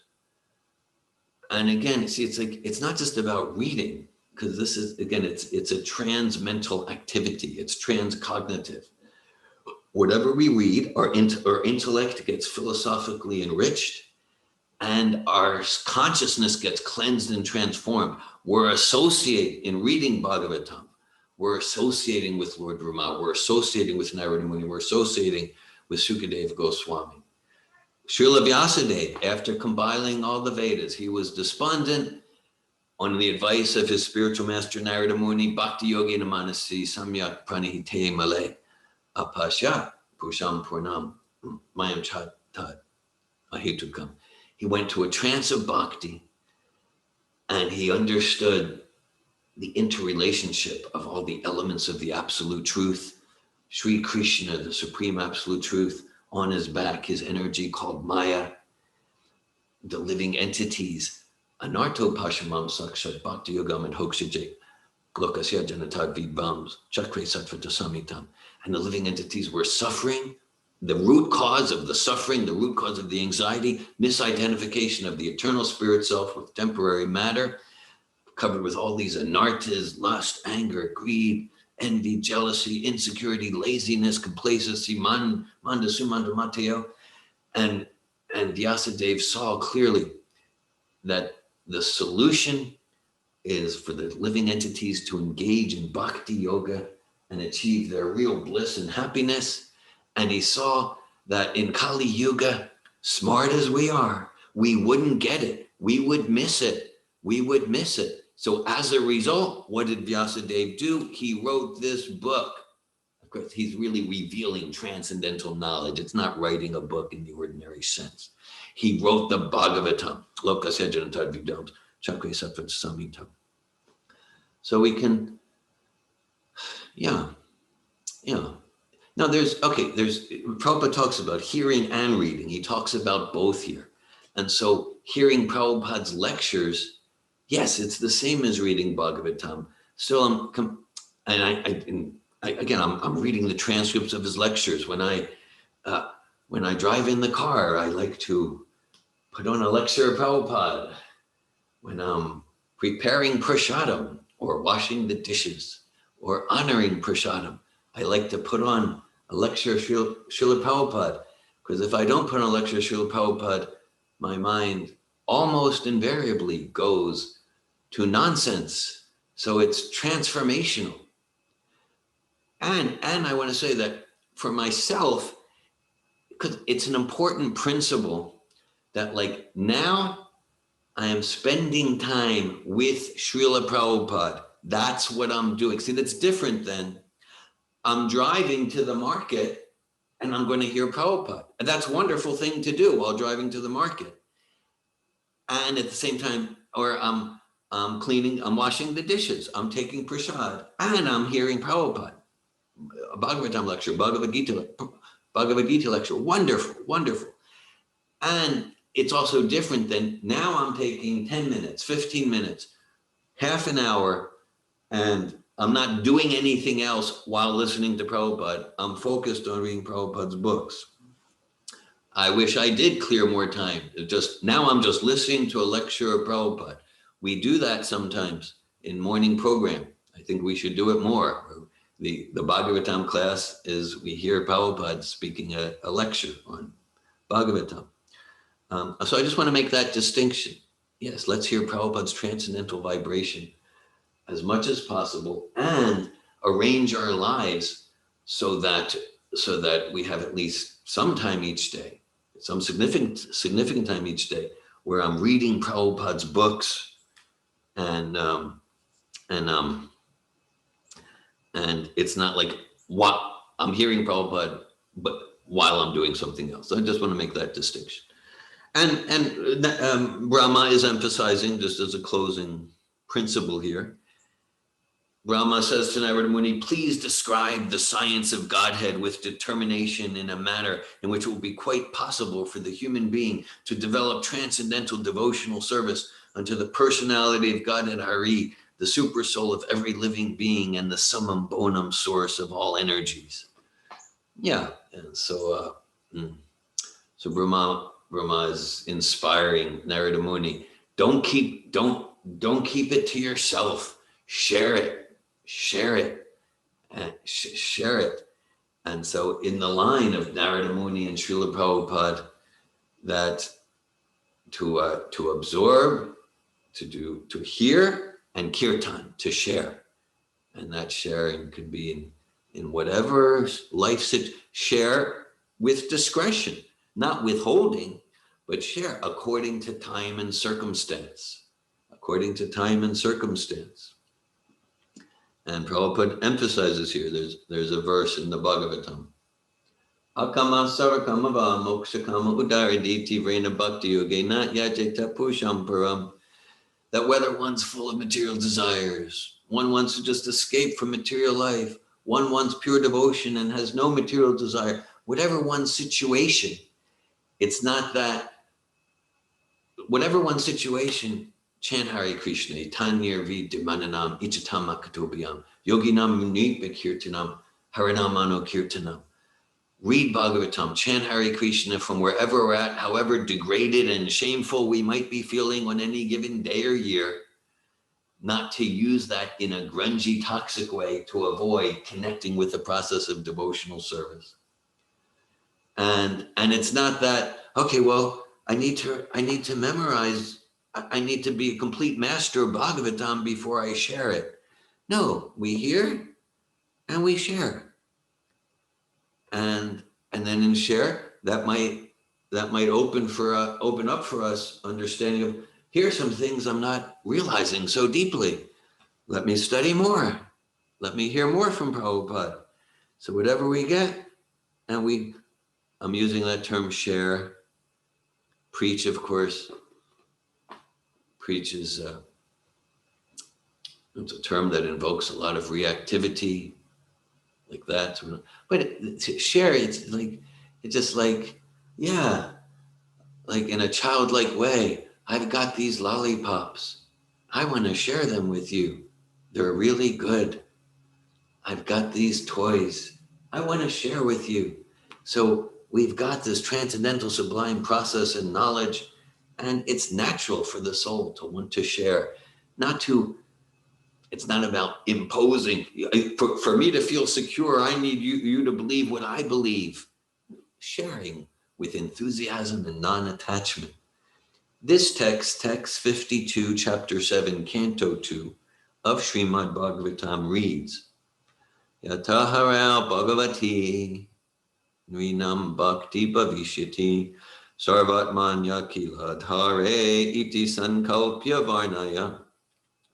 And again, see, it's like, it's not just about reading, because this is, again, it's a trans-mental activity. It's transcognitive. Whatever we read, our intellect gets philosophically enriched, and our consciousness gets cleansed and transformed. We're associating, in reading Bhagavatam, we're associating with Lord Brahma, we're associating with Narada Muni, we're associating with Sukadeva Goswami. Srila Vyasadeva, after compiling all the Vedas, he was despondent. On the advice of his spiritual master Narada Muni, Bhakti Yogi Namanasi Samyak Pranihite Male Apasya Pusham Purnam Mayam Chat Tat Ahitukam. He went to a trance of bhakti, and he understood the interrelationship of all the elements of the absolute truth. Sri Krishna, the supreme absolute truth, on his back, his energy called Maya, the living entities, Anarto Pashamam Sakshat Bhakti Yogam and Hokshaje, Glokasya Janatad Vibams, Chakre Sattva Samitam. And the living entities were suffering. The root cause of the suffering, the root cause of the anxiety, misidentification of the eternal spirit self with temporary matter, covered with all these anartas, lust, anger, greed, envy, jealousy, insecurity, laziness, complacency, manda sumanda mateo. And Vyasadeva saw clearly that the solution is for the living entities to engage in bhakti yoga and achieve their real bliss and happiness. And he saw that in Kali Yuga, smart as we are, we wouldn't get it. We would miss it. We would miss it. So as a result, what did Vyasadeva do? He wrote this book. Of course, he's really revealing transcendental knowledge. It's not writing a book in the ordinary sense. He wrote the Bhagavatam. Lokasya Janatad Vidams, Chakre Sattva Samitam. So we can, yeah. Now Prabhupada talks about hearing and reading. He talks about both here. And so hearing Prabhupada's lectures, yes, it's the same as reading Bhagavatam. Still, I'm reading the transcripts of his lectures. When I drive in the car, I like to put on a lecture of Prabhupada. When I'm preparing prasadam or washing the dishes or honoring prasadam, I like to put on a lecture of Srila Prabhupada, because if I don't put on a lecture of Srila Prabhupada, my mind almost invariably goes to nonsense. So it's transformational. And I want to say that for myself, because it's an important principle that, like, now I am spending time with Srila Prabhupada. That's what I'm doing. See, that's different than I'm driving to the market and I'm going to hear Prabhupada. And that's a wonderful thing to do while driving to the market. And at the same time, or I'm washing the dishes, I'm taking prasad, and I'm hearing Prabhupada. A Bhagavatam lecture, Bhagavad Gita lecture, wonderful, wonderful. And it's also different than now I'm taking 10 minutes, 15 minutes, half an hour, and I'm not doing anything else while listening to Prabhupada. I'm focused on reading Prabhupada's books. I wish I did clear more time. Now I'm just listening to a lecture of Prabhupada. We do that sometimes in morning program. I think we should do it more. The Bhagavatam class is we hear Prabhupada speaking a lecture on Bhagavatam. So I just want to make that distinction. Yes, let's hear Prabhupada's transcendental vibration as much as possible and arrange our lives so that we have at least some time each day, some significant time each day where I'm reading Prabhupada's books and it's not like what I'm hearing Prabhupada, but while I'm doing something else. So I just want to make that distinction. And Brahma is emphasizing, just as a closing principle here, Brahma says to Narada Muni, please describe the science of Godhead with determination in a manner in which it will be quite possible for the human being to develop transcendental devotional service unto the personality of Godhead Hari, the super soul of every living being and the summum bonum source of all energies. Yeah, and so Brahma is inspiring Narada Muni. Don't keep it to yourself. Share it, share it. And so in the line of Narada Muni and Srila Prabhupada, that to absorb, to hear, and kirtan, to share. And that sharing could be in whatever life share with discretion, not withholding, but share according to time and circumstance. According to time and circumstance. And Prabhupada emphasizes here, there's a verse in the Bhagavatam. Akama sarakama mokshakama udariditi vrena bhakti yoge nat yajeta pusham param. That whether one's full of material desires, one wants to just escape from material life, one wants pure devotion and has no material desire, whatever one's situation, it's not that, whatever one's situation, chant Hare Krishna, Tanyar Vidimananam, Ichatama Katobhyam, Yoginam Nipa Kirtanam, Haranamano Kirtanam. Read Bhagavatam, chant Hare Krishna from wherever we're at, however degraded and shameful we might be feeling on any given day or year, not to use that in a grungy, toxic way to avoid connecting with the process of devotional service. And it's not that, okay, well, I need to memorize, I need to be a complete master of Bhagavatam before I share it. No, we hear and we share. And then in share, that might open up for us understanding of, here's some things I'm not realizing so deeply. Let me study more. Let me hear more from Prabhupada. So whatever we get, and I'm using that term share. Preach, of course. Preach is it's a term that invokes a lot of reactivity, like that. But share, it's just like, yeah, like in a childlike way. I've got these lollipops. I want to share them with you. They're really good. I've got these toys. I want to share with you. So we've got this transcendental sublime process and knowledge, and it's natural for the soul to want to share, it's not about imposing. For me to feel secure, I need you to believe what I believe. Sharing with enthusiasm and non-attachment. This text 52, chapter 7, canto 2 of Srimad-Bhagavatam reads, Yatahara Bhagavati Nrinam Bhakti Bhavishyati Sarvatmanya Kiladhare Iti Sankalpya Varnaya.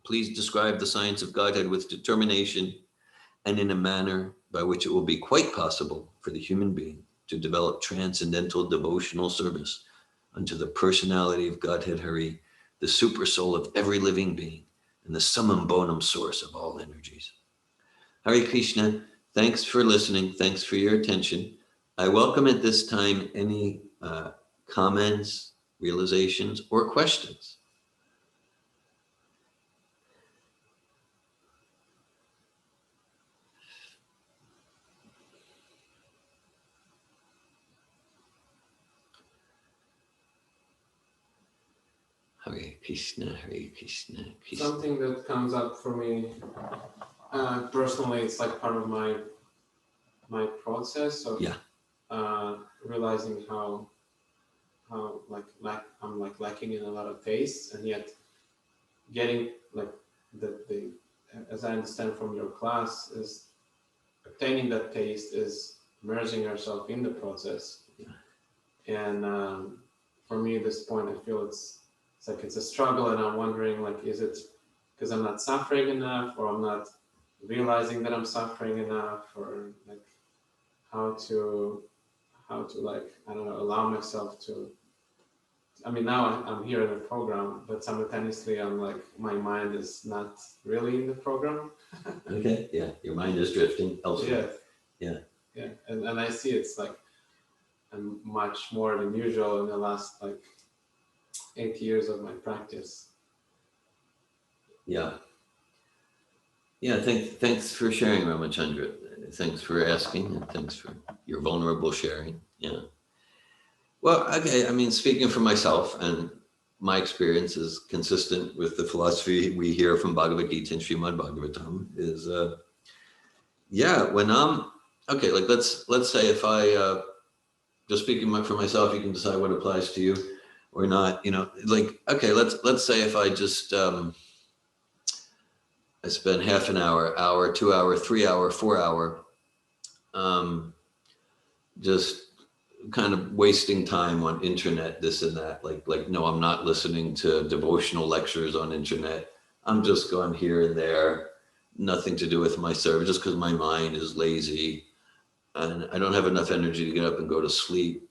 Please describe the science of Godhead with determination and in a manner by which it will be quite possible for the human being to develop transcendental devotional service unto the personality of Godhead Hari, the super soul of every living being and the summum bonum source of all energies. Hare Krishna, thanks for listening. Thanks for your attention. I welcome at this time any comments, realizations, or questions. Hare Krishna, Hare Krishna, Krishna. Something that comes up for me personally, it's like part of my process of realizing how I'm lacking in a lot of tastes, and yet getting the as I understand from your class, is obtaining that taste is immersing yourself in the process. And for me at this point, I feel it's a struggle, and I'm wondering, is it because I'm not suffering enough, or I'm not realizing that I'm suffering enough, or how to I don't know, allow myself to. I mean, now I'm here in the program, but simultaneously I'm my mind is not really in the program. Okay, yeah, your mind is drifting elsewhere. Yeah. And I see it's I'm much more than usual in the last 8 years of my practice. Yeah. Thanks for sharing, Ramachandra. Thanks for asking, and thanks for your vulnerable sharing. Yeah. Well, okay, I mean, speaking for myself, and my experience is consistent with the philosophy we hear from Bhagavad Gita and Srimad-Bhagavatam is, when I'm, okay, like let's say if I, just speaking for myself, you can decide what applies to you or not, like, okay, let's say if I just, I spend half an hour, 2 hour, 3 hour, 4 hour, just kind of wasting time on internet, this and that. Like, no, I'm not listening to devotional lectures on internet. I'm just going here and there, nothing to do with my service, just because my mind is lazy and I don't have enough energy to get up and go to sleep.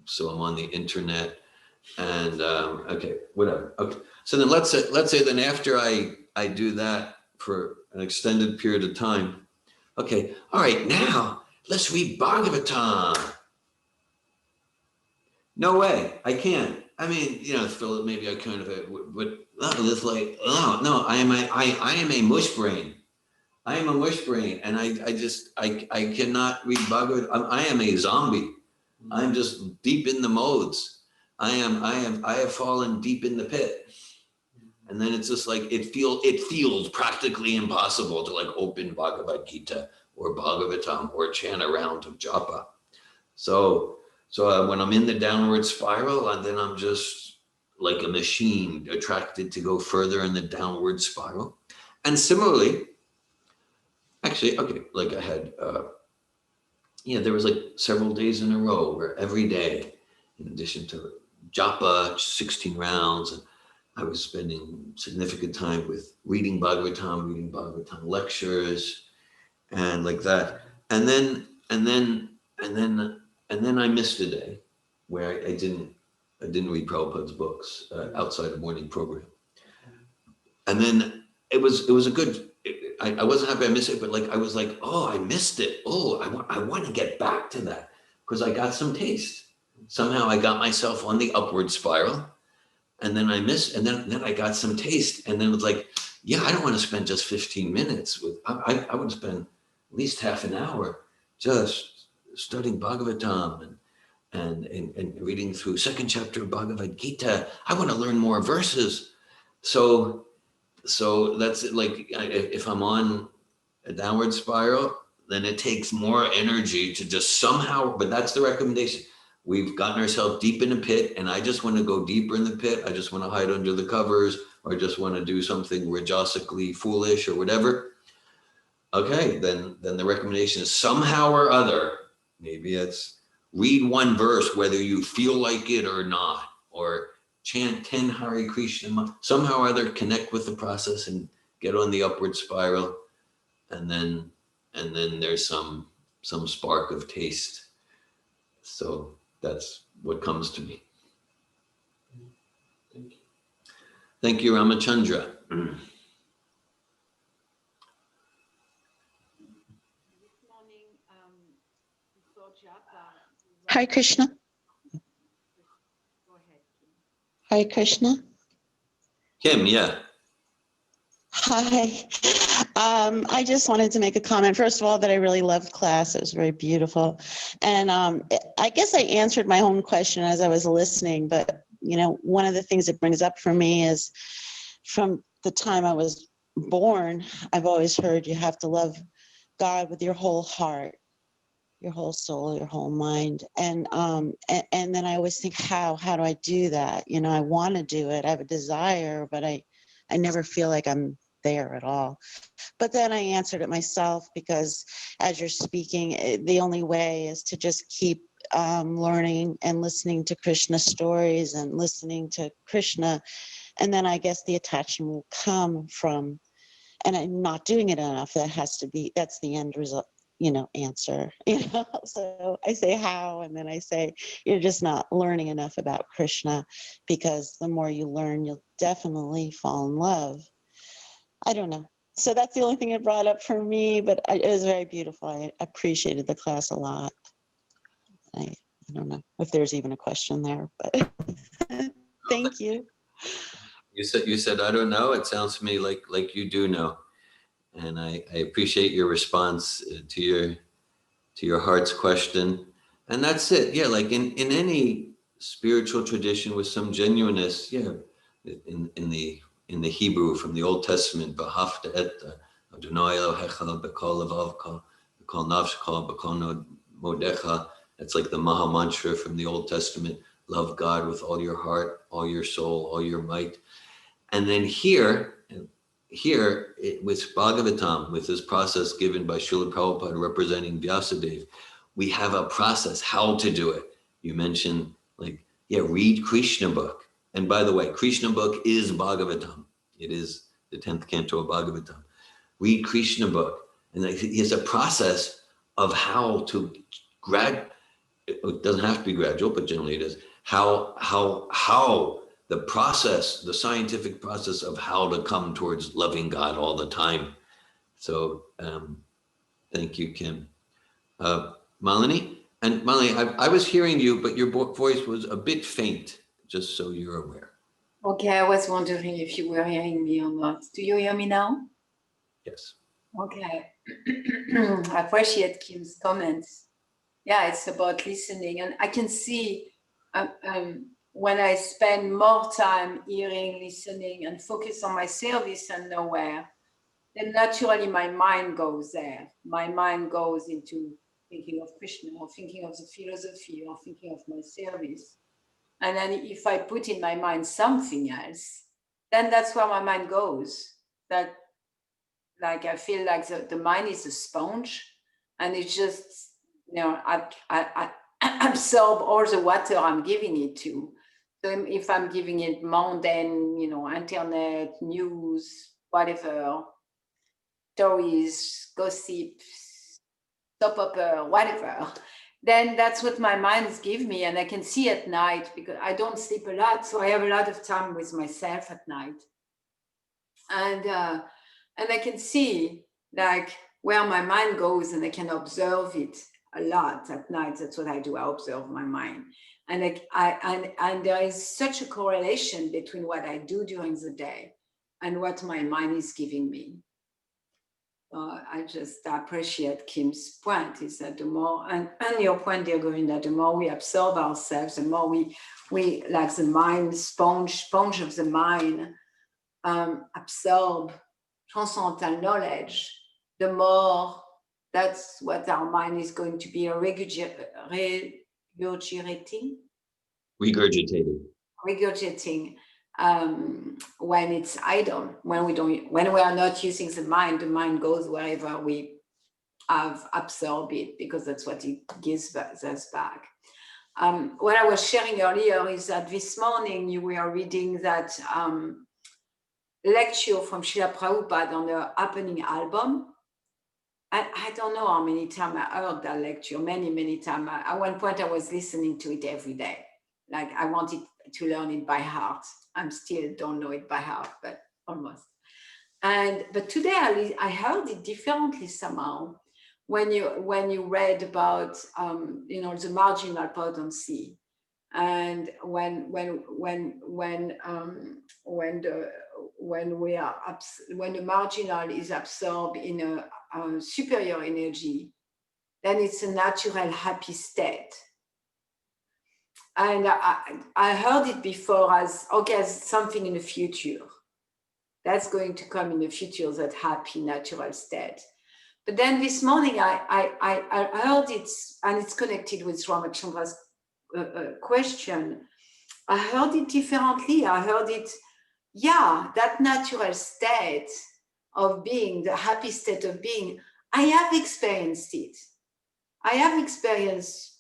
So I'm on the internet and, okay, whatever. Okay. So then let's say then after I do that for an extended period of time, okay, all right, now let's read Bhagavatam. No way, I can't. I mean, Philip, maybe I kind of, but it's like, no, I am a mush brain. I am a mush brain, and I cannot read Bhagavatam. I am a zombie. I'm just deep in the modes. I have fallen deep in the pit. And then it's just like, it feels practically impossible to like open Bhagavad Gita or Bhagavatam or chant a round of japa. So when I'm in the downward spiral, and then I'm just like a machine attracted to go further in the downward spiral. And similarly, actually, okay, like I had, there was like several days in a row where every day, in addition to japa, 16 rounds, I was spending significant time with reading Bhagavatam lectures, and like that. And then I missed a day where I didn't read Prabhupada's books outside of morning program. And then it was a good, I wasn't happy I missed it, but like I was like, oh, I missed it. Oh, I want to get back to that because I got some taste. Somehow I got myself on the upward spiral, and then I missed, and then I got some taste, and then it was like, yeah, I don't want to spend just 15 minutes with. I would spend at least half an hour just studying Bhagavatam and reading through second chapter of Bhagavad Gita. I want to learn more verses. So that's it. Like if I'm on a downward spiral, then it takes more energy to just somehow, but that's the recommendation. We've gotten ourselves deep in the pit, and I just want to go deeper in the pit. I just want to hide under the covers, or just want to do something rajasically foolish or whatever. Okay, then the recommendation is somehow or other, maybe it's read one verse, whether you feel like it or not, or chant 10 Hare Krishna, somehow or other connect with the process and get on the upward spiral. And then there's some spark of taste. So that's what comes to me. Thank you. Thank you, Ramachandra. Hare Krishna. Hare Krishna. Kim, yeah. Hi. I just wanted to make a comment. First of all, that I really loved class. It was very beautiful. And I guess I answered my own question as I was listening. But, one of the things it brings up for me is from the time I was born, I've always heard you have to love God with your whole heart, your whole soul, your whole mind. And then I always think, how do I do that? I want to do it. I have a desire, but I never feel like I'm there at all. But then I answered it myself, because as you're speaking, the only way is to just keep learning and listening to Krishna stories and listening to Krishna. And then I guess the attachment will come from, and I'm not doing it enough. That's the end result, answer, So I say how, and then I say, you're just not learning enough about Krishna, because the more you learn, you'll definitely fall in love. I don't know. So that's the only thing it brought up for me, but it was very beautiful. I appreciated the class a lot. I don't know if there's even a question there, but thank you. You said, I don't know. It sounds to me like you do know. And I appreciate your response to your heart's question. And that's it. Yeah, like in any spiritual tradition with some genuineness, yeah, in the Hebrew from the Old Testament, V'ahavta et Adonai Elohecha b'kol levavcha, b'kol nafshcha, b'kol modecha. That's like the Maha Mantra from the Old Testament. Love God with all your heart, all your soul, all your might. And then here with Bhagavatam, with this process given by Srila Prabhupada representing Vyasadeva, we have a process how to do it. You mentioned read Krishna book. And by the way, Krishna book is Bhagavatam. It is the 10th canto of Bhagavatam. Read Krishna book. And it's a process of how to it doesn't have to be gradual, but generally it is. How the process, the scientific process of how to come towards loving God all the time. So thank you, Kim. Malini? And Malini, I was hearing you, but your voice was a bit faint, just so you're aware. Okay, I was wondering if you were hearing me or not. Do you hear me now? Yes. Okay. I appreciate Kim's comments. Yeah, it's about listening. And I can see when I spend more time hearing, listening, and focus on my service and nowhere, then naturally my mind goes there. My mind goes into thinking of Krishna, or thinking of the philosophy, or thinking of my service. And then if I put in my mind something else, then that's where my mind goes. That, like, I feel like the mind is a sponge, and it just, I absorb all the water I'm giving it to. So if I'm giving it mundane, internet, news, whatever, stories, gossips, soap opera, whatever, then that's what my minds give me. And I can see at night, because I don't sleep a lot, so I have a lot of time with myself at night. And I can see like where my mind goes, and I can observe it a lot at night. That's what I do. I observe my mind. And and there is such a correlation between what I do during the day and what my mind is giving me. I just appreciate Kim's point, is that the more, and your point, dear Govinda, the more we absorb ourselves, the more we like the mind, sponge of the mind, absorb transcendental knowledge, the more that's what our mind is going to be regurgitating when it's idle, when we are not using the mind goes wherever we have absorbed it, because that's what it gives us back. What I was sharing earlier is that this morning you were reading that lecture from Srila Prabhupada on the Happening album. And I don't know how many times I heard that lecture, many times. At one point I was listening to it every day. Like I wanted to learn it by heart. I still don't know it by heart, but almost. But today I heard it differently somehow. When you read about the marginal potency, and when the marginal is absorbed in a superior energy, then it's a natural happy state. And I heard it before as something in the future. That's going to come in the future, that happy natural state. But then this morning I heard it, and it's connected with Ramachandra's question. I heard it differently. I heard it, that natural state of being, the happy state of being, I have experienced it. I have experienced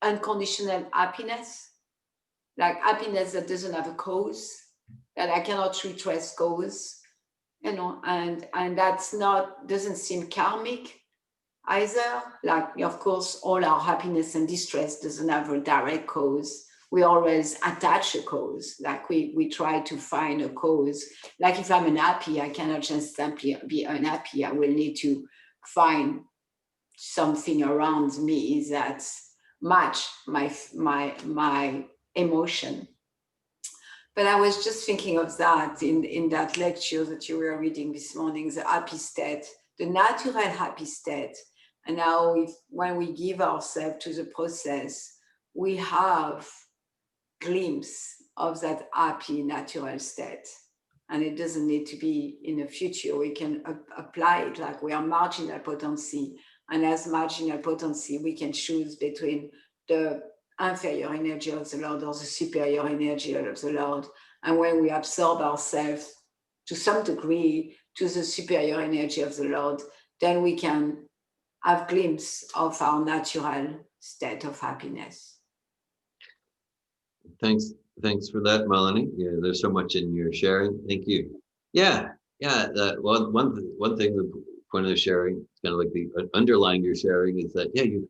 unconditional happiness, like happiness that doesn't have a cause, that I cannot retrace cause, and that's doesn't seem karmic either. Like, of course, all our happiness and distress doesn't have a direct cause. We always attach a cause, like we try to find a cause. Like if I'm unhappy, I cannot just simply be unhappy. I will need to find something around me that match my emotion. But I was just thinking of that in that lecture that you were reading this morning, the happy state, the natural happy state. And now when we give ourselves to the process, we have glimpse of that happy natural state. And it doesn't need to be in the future. We can apply it like we are marginal potency. And as marginal potency, we can choose between the inferior energy of the Lord or the superior energy of the Lord. And when we absorb ourselves to some degree to the superior energy of the Lord, then we can have glimpse of our natural state of happiness. Thanks for that, Melanie. Yeah, there's so much in your sharing. Thank you. Yeah. One thing, the point of the sharing, kind of like the underlying your sharing, is that you've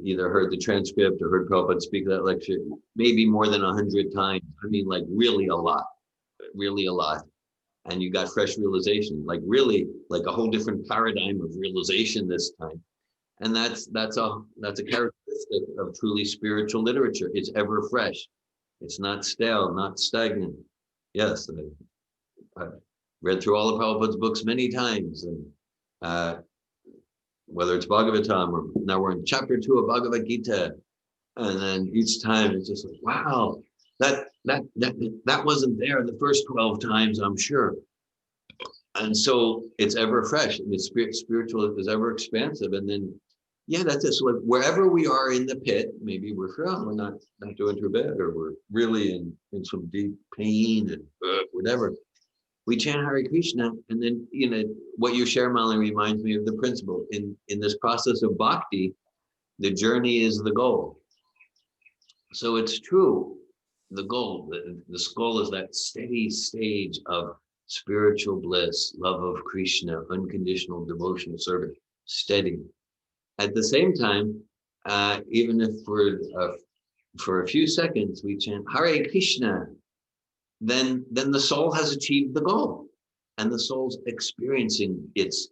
either heard the transcript or heard Prabhupada speak that lecture maybe more than 100 times. I mean, like really a lot. And you got fresh realization, like really like a whole different paradigm of realization this time. And that's a characteristic of truly spiritual literature. It's ever fresh. It's not stale, not stagnant. Yes, I've read through all of Prabhupada's books many times, and whether it's Bhagavatam or now we're in chapter 2 of Bhagavad Gita, and then each time it's just like, wow, that wasn't there the first 12 times, I'm sure. And so it's ever fresh, and it's spiritual is ever expansive. And then, yeah, that's it. So like wherever we are in the pit, maybe we're not doing too bad, or we're really in some deep pain and whatever. We chant Hare Krishna, and then what you share, Molly, reminds me of the principle in this process of bhakti. The journey is the goal. So it's true. The goal, the goal is that steady stage of spiritual bliss, love of Krishna, unconditional devotional service, steady. At the same time, even if for a few seconds we chant Hare Krishna, then the soul has achieved the goal, and the soul's experiencing its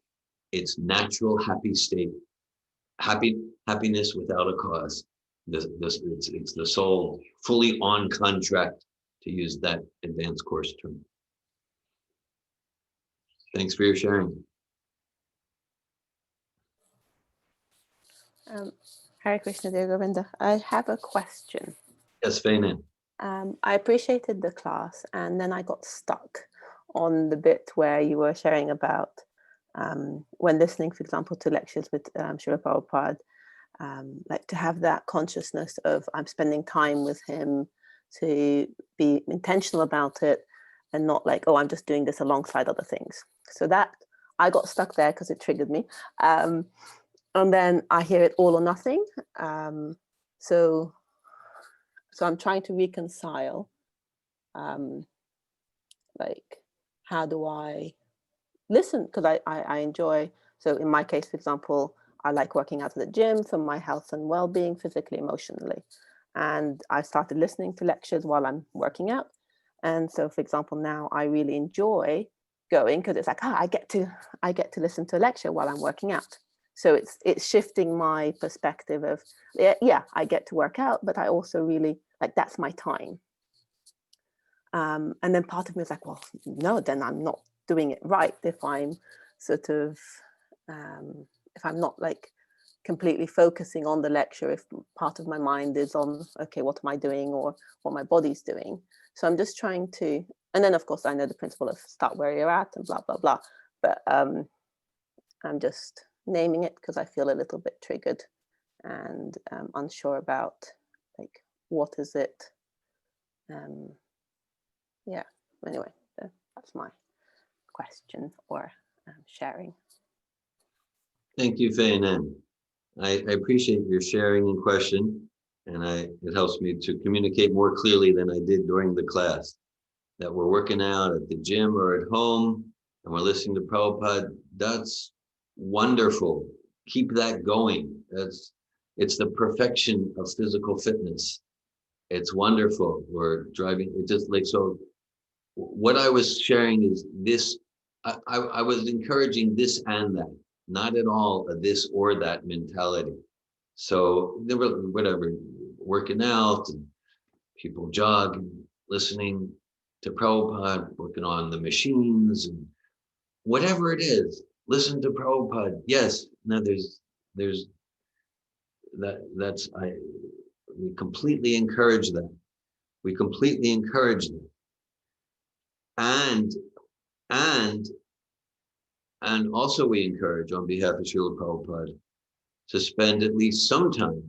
natural happy state, happiness without a cause. It's the soul fully on contract, to use that advanced course term. Thanks for your sharing. Hare Krishna, dear Govinda. I have a question. Yes, Faina. I appreciated the class, and then I got stuck on the bit where you were sharing about when listening, for example, to lectures with Srila Prabhupada, like to have that consciousness of I'm spending time with him, to be intentional about it, and not like, oh, I'm just doing this alongside other things. So that I got stuck there because it triggered me. And then I hear it all or nothing. So I'm trying to reconcile, like, how do I listen? Because I enjoy, so in my case, for example, I like working out at the gym for my health and well-being, physically, emotionally. And I started listening to lectures while I'm working out. And so, for example, now I really enjoy going because it's like, I get to listen to a lecture while I'm working out. So it's shifting my perspective of, yeah, I get to work out, but I also really, like, that's my time. And then part of me is like, well, no, then I'm not doing it right if I'm sort of, if I'm not like completely focusing on the lecture, if part of my mind is on, okay, what am I doing or what my body's doing? So I'm just trying to, and then of course I know the principle of start where you're at and blah, blah, blah. But I'm just naming it because I feel a little bit triggered and unsure about like, what is it? Yeah, anyway, that's my question or sharing. Thank you, Faina. I appreciate your sharing and question, and it helps me to communicate more clearly than I did during the class. That we're working out at the gym or at home, and we're listening to Prabhupada. That's wonderful. Keep that going. It's the perfection of physical fitness. It's wonderful. We're driving. It's just like, so what I was sharing is this. I was encouraging this and that, not at all a this or that mentality. So there were whatever, working out, and people jogging, listening to Prabhupada, working on the machines, and whatever it is, listen to Prabhupada. Yes, no, there's we completely encourage that. We completely encourage them. And also we encourage, on behalf of Srila Prabhupada, to spend at least some time,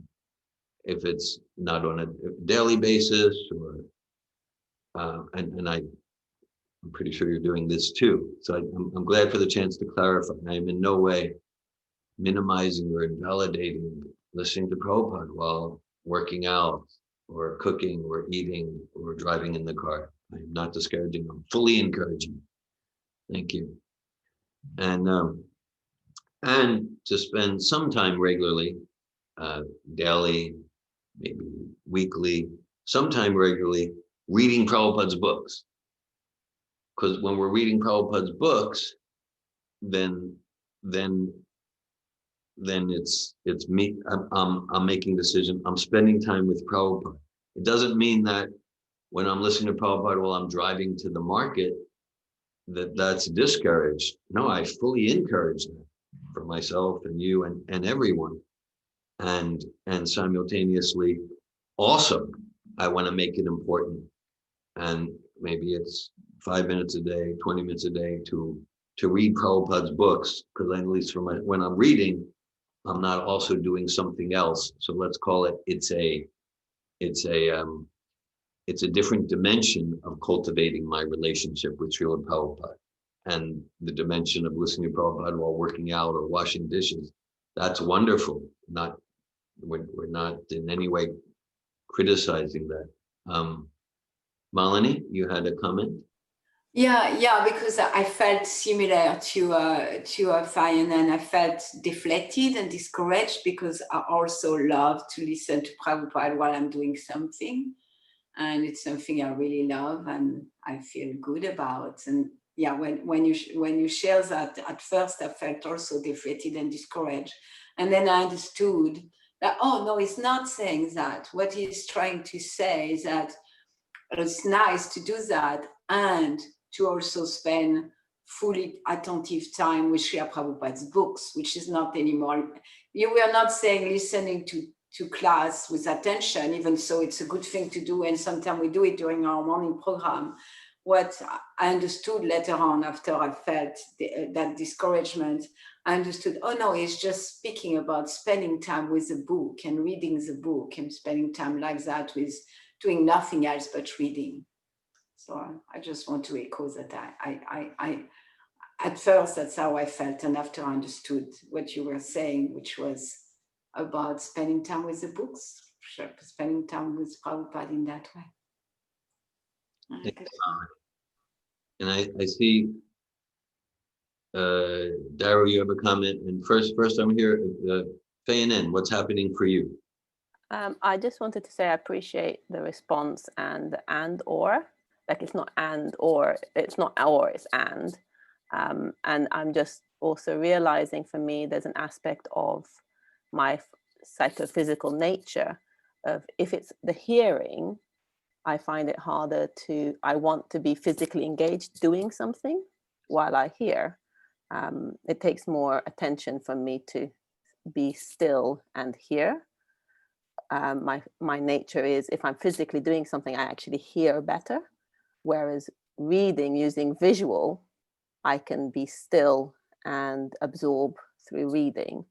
if it's not on a daily basis, or I'm pretty sure you're doing this too. So I'm glad for the chance to clarify. I am in no way minimizing or invalidating listening to Prabhupada while working out or cooking or eating or driving in the car. I'm not discouraging, I'm fully encouraging. Thank you. And to spend some time regularly, daily, maybe weekly, sometime regularly, reading Prabhupada's books. Because when we're reading Prabhupada's books, then it's me. I'm making decision. I'm spending time with Prabhupada. It doesn't mean that when I'm listening to Prabhupada while I'm driving to the market, that's discouraged. No, I fully encourage that for myself and you and everyone. And simultaneously, also, I want to make it important. And maybe it's 5 minutes a day, 20 minutes a day to read Prabhupada's books, because at least when I'm reading, I'm not also doing something else. So let's call it, it's a different dimension of cultivating my relationship with Srila Prabhupada. And the dimension of listening to Prabhupada while working out or washing dishes, that's wonderful. We're not in any way criticizing that. Malini, you had a comment? Yeah, because I felt similar to Fayan, and I felt deflated and discouraged because I also love to listen to Prabhupada while I'm doing something. And it's something I really love and I feel good about. And yeah, when you share that, at first I felt also deflated and discouraged. And then I understood that, oh no, he's not saying that. What he's trying to say is that it's nice to do that and to also spend fully attentive time with Srila Prabhupada's books, which is not anymore. You were not saying listening to class with attention, even so it's a good thing to do, and sometimes we do it during our morning program. What I understood later on, after I felt that discouragement, I understood, oh no, it's just speaking about spending time with the book and reading the book and spending time like that with doing nothing else but reading. So I just want to echo that. I at first, that's how I felt, and after I understood what you were saying, which was about spending time with the books, spending time with Prabhupada in that way. And I see, Daryl, you have a comment. And first I'm here, Fayanen, what's happening for you? I just wanted to say I appreciate the response and or. Like it's not and or, it's not or, it's and. And I'm just also realizing for me there's an aspect of my psychophysical nature of, if it's the hearing, I find it harder I want to be physically engaged doing something while I hear. It takes more attention for me to be still and hear. My nature is, if I'm physically doing something, I actually hear better. Whereas reading using visual, I can be still and absorb through reading.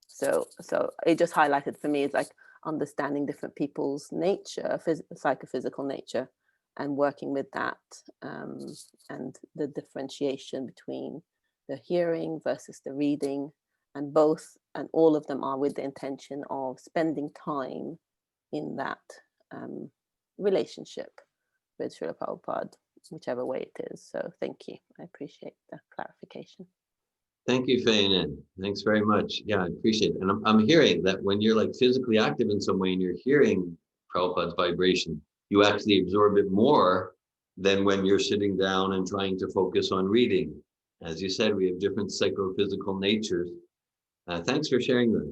So it just highlighted for me, it's like understanding different people's nature, psychophysical nature, and working with that, and the differentiation between the hearing versus the reading, and all of them are with the intention of spending time in that relationship with Srila Prabhupada, whichever way it is. So thank you. I appreciate the clarification. Thank you, Fayanen. Thanks very much. Yeah, I appreciate it. And I'm hearing that when you're like physically active in some way and you're hearing Prabhupada's vibration, you actually absorb it more than when you're sitting down and trying to focus on reading. As you said, we have different psychophysical natures. Thanks for sharing that.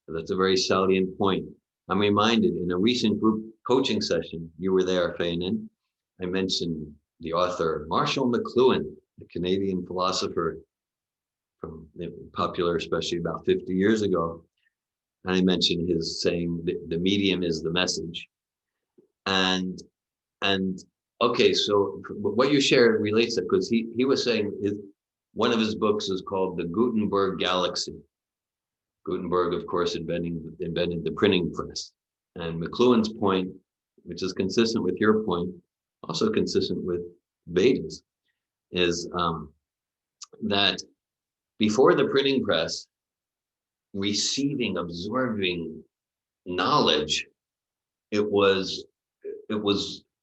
That's a very salient point. I'm reminded in a recent group coaching session, you were there, Fayanen, I mentioned the author Marshall McLuhan, the Canadian philosopher, popular especially about 50 years ago. And I mentioned his saying, the medium is the message. And okay, so what you shared relates to, because he was saying one of his books is called The Gutenberg Galaxy. Gutenberg, of course, invented the printing press. And McLuhan's point, which is consistent with your point, also consistent with Veda's, is that before the printing press, absorbing knowledge, it was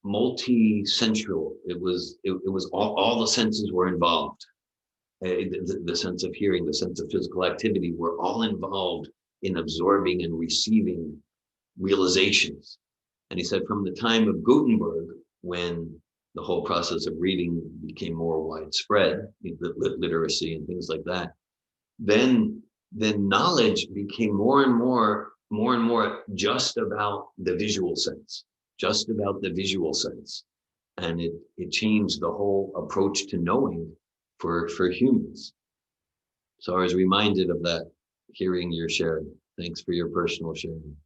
multi-sensual. It was all the senses were involved. The sense of hearing, the sense of physical activity were all involved in absorbing and receiving realizations. And he said from the time of Gutenberg, when the whole process of reading became more widespread, literacy and things like that, then knowledge became more and more just about the visual sense, and it changed the whole approach to knowing for humans. So I was reminded of that hearing your sharing. Thanks for your personal sharing.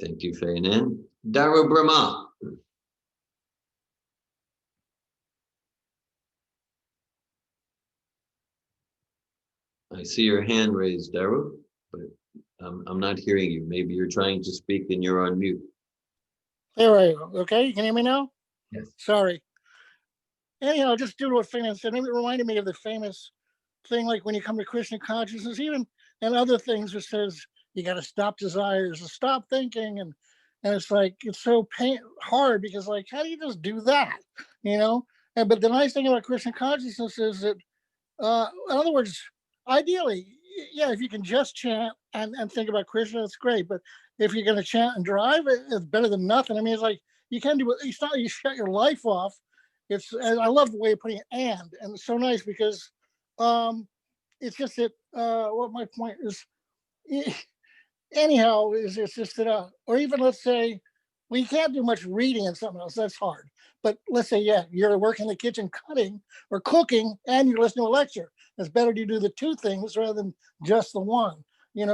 Thank you, Feinen. Dhira Brahma. I see your hand raised, Dhira, but I'm not hearing you. Maybe you're trying to speak and you're on mute. There I go. Okay, you can hear me now? Yes. Sorry. Anyhow, just due to what Finan said, it reminded me of the famous thing, like when you come to Krishna consciousness, even and other things, it says you got to stop desires, stop thinking, and it's like it's so hard because like how do you just do that, you know? And but the nice thing about Krishna consciousness is that, in other words, ideally, yeah, if you can just chant and think about Krishna, it's great. But if you're going to chant and drive, it's better than nothing. I mean, it's like you can do it. It's not like you shut your life off. And I love the way of putting it, and it's so nice because it's just that what my point is anyhow is it's just that or even let's say we can't do much reading and something else, that's hard, but let's say you're working in the kitchen cutting or cooking and you're listening to a lecture. It's better to do the two things rather than just the one,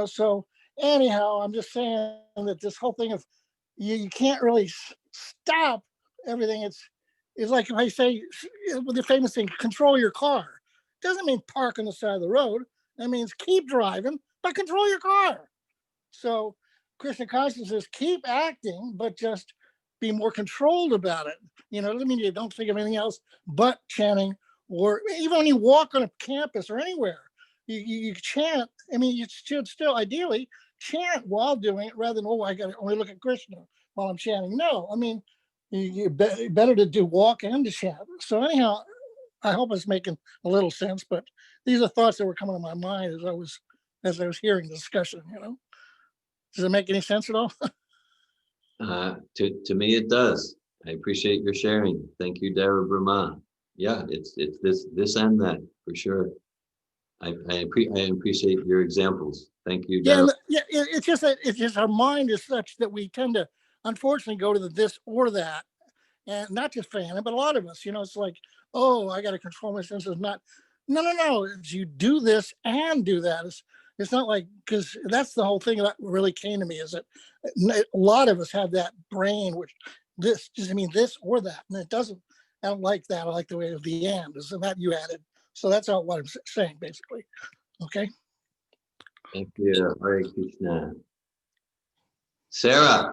so anyhow I'm just saying that this whole thing of you can't really stop everything. It's like if I say with the famous thing, control your car. Doesn't mean park on the side of the road. That means keep driving, but control your car. So Krishna consciousness is keep acting, but just be more controlled about it. Doesn't mean you don't think of anything else but chanting, or even when you walk on a campus or anywhere, you chant. I mean, you should still ideally chant while doing it rather than, I got to only look at Krishna while I'm chanting. No, I mean, better to do walk and to chant. So anyhow, I hope it's making a little sense, but these are thoughts that were coming to my mind as I was hearing the discussion, Does it make any sense at all? To me, it does. I appreciate your sharing. Thank you, Dhira Brahma. Yeah, it's this and that for sure. I appreciate your examples. Thank you, Dhira. Yeah, it's just our mind is such that we tend to, unfortunately, go to the this or that, and not just Fanny, but a lot of us. It's like, I got to control my senses. No. It's you do this and do that. It's not like, because that's the whole thing that really came to me is that a lot of us have that brain, which this or that, and it doesn't. I don't like that. I like the way of the and, and that you added. So that's all what I'm saying, basically. Okay. Thank you, Hare Krishna. Sarah.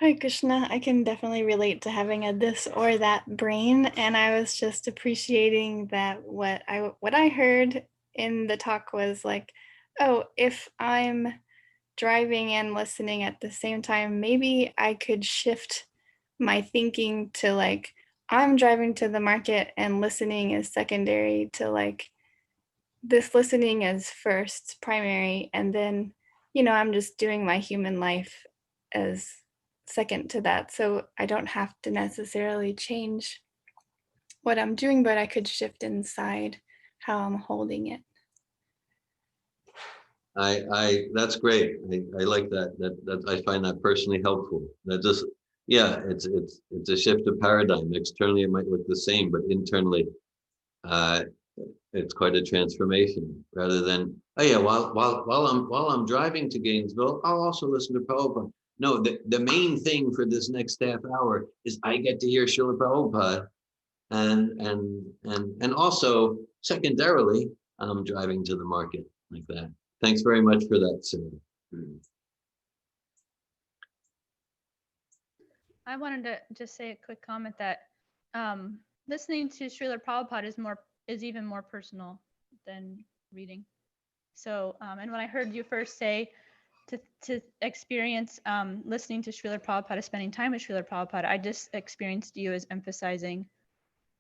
Hi Krishna, I can definitely relate to having a this or that brain, and I was just appreciating that what I heard in the talk was like, if I'm driving and listening at the same time, maybe I could shift my thinking to like, I'm driving to the market and listening is secondary to like this listening is first primary, and then I'm just doing my human life as second to that. So I don't have to necessarily change what I'm doing, but I could shift inside how I'm holding it. That's great. I like that I find that personally helpful. That just, it's a shift of paradigm. Externally it might look the same, but internally it's quite a transformation. Rather than while I'm driving to Gainesville, I'll also listen to Prabhupada. no, the main thing for this next half hour is I get to hear Srila Prabhupada, and also secondarily, I'm driving to the market like that. Thanks very much for that, Sarah. I wanted to just say a quick comment that listening to Srila Prabhupada is even more personal than reading. So, and when I heard you first say to experience listening to Srila Prabhupada, spending time with Srila Prabhupada, I just experienced you as emphasizing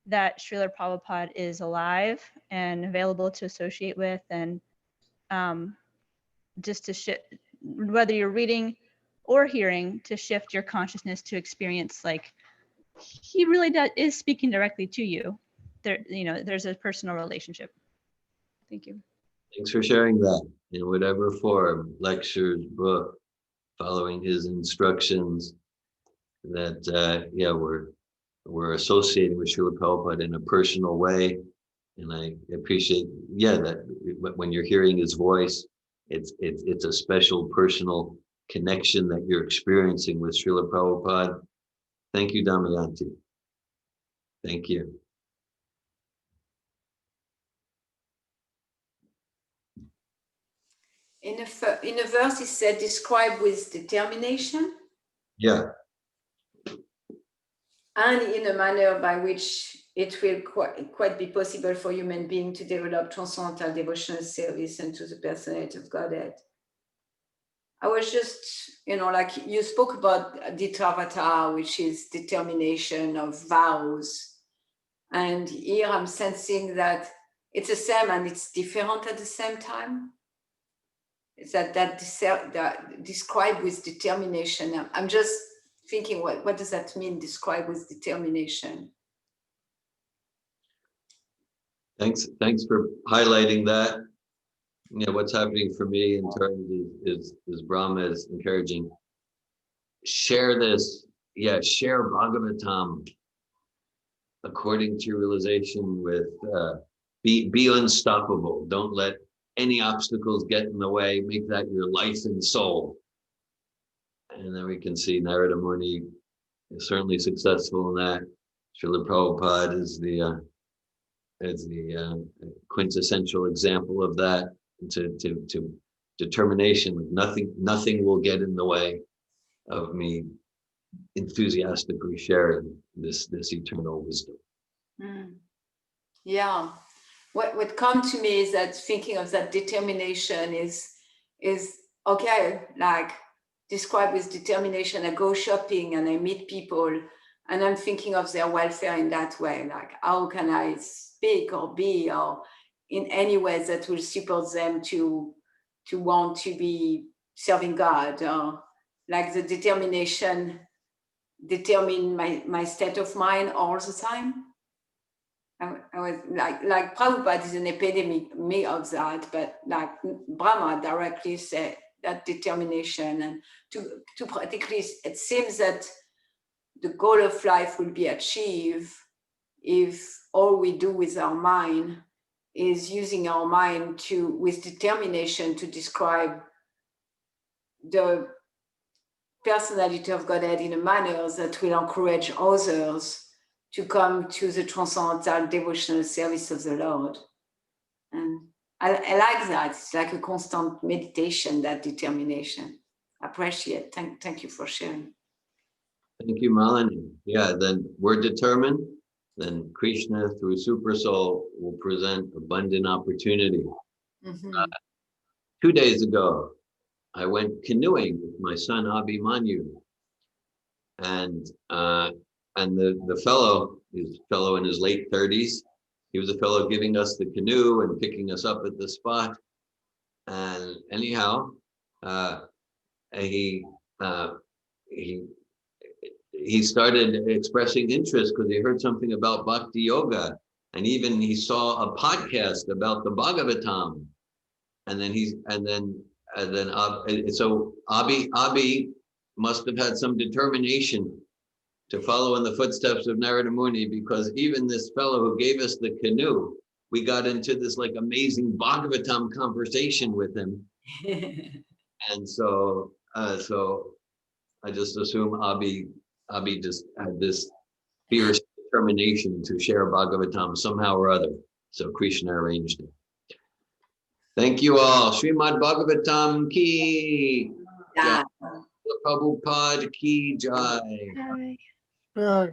that Srila Prabhupada is alive and available to associate with, and just to shift, whether you're reading or hearing, to shift your consciousness to experience like he really is speaking directly to you. There, there's a personal relationship. Thank you. Thanks for sharing that in whatever form, lectures, book, following his instructions, that yeah, we're associating with Srila Prabhupada in a personal way. And I appreciate, yeah, that when you're hearing his voice, it's a special personal connection that you're experiencing with Srila Prabhupada. Thank you, Damayanti. Thank you. In a verse, it said, describe with determination. Yeah. And in a manner by which it will quite be possible for human beings to develop transcendental devotional service unto the personality of Godhead. I was just, like you spoke about Dhira, which is determination of vows. And here I'm sensing that it's the same and it's different at the same time. It's that describe with determination. I'm just thinking, what does that mean, describe with determination? Thanks for highlighting that. What's happening for me in terms is Brahma is encouraging. Share this, share Bhagavatam according to your realization with, be unstoppable. Don't let any obstacles get in the way. Make that your life and soul. And then we can see Narada Muni is certainly successful in that. Srila Prabhupada is the quintessential example of that. To determination. Nothing will get in the way of me enthusiastically sharing this eternal wisdom. Yeah. What comes to me is that thinking of that determination is okay, like describe with determination. I go shopping and I meet people and I'm thinking of their welfare in that way. Like, how can I speak or be or in any way that will support them to want to be serving God, or like the determination determine my state of mind all the time. I was like Prabhupada is an epidemic of that, but like Brahma directly said that determination, and to practically, it seems that the goal of life will be achieved if all we do with our mind is using our mind with determination to describe the personality of Godhead in a manner that will encourage others to come to the transcendental devotional service of the Lord. And I like that. It's like a constant meditation, that determination. I appreciate it. Thank you for sharing. Thank you, Malini. Yeah, then we're determined. Then Krishna, through Super Soul, will present abundant opportunity. 2 days ago, I went canoeing with my son Abhimanyu, and the fellow, he's a fellow in his late 30s. He was a fellow giving us the canoe and picking us up at the spot. And anyhow, he started expressing interest because he heard something about Bhakti Yoga, and even he saw a podcast about the Bhagavatam, so Abhi must have had some determination to follow in the footsteps of Narada Muni, because even this fellow who gave us the canoe, we got into this like amazing Bhagavatam conversation with him. And so I just assume Abhi just had this fierce determination to share Bhagavatam somehow or other. So Krishna arranged it. Thank you all. Srimad-Bhagavatam ki Yeah. jai. Prabhupada ki jai. Hi. Yeah.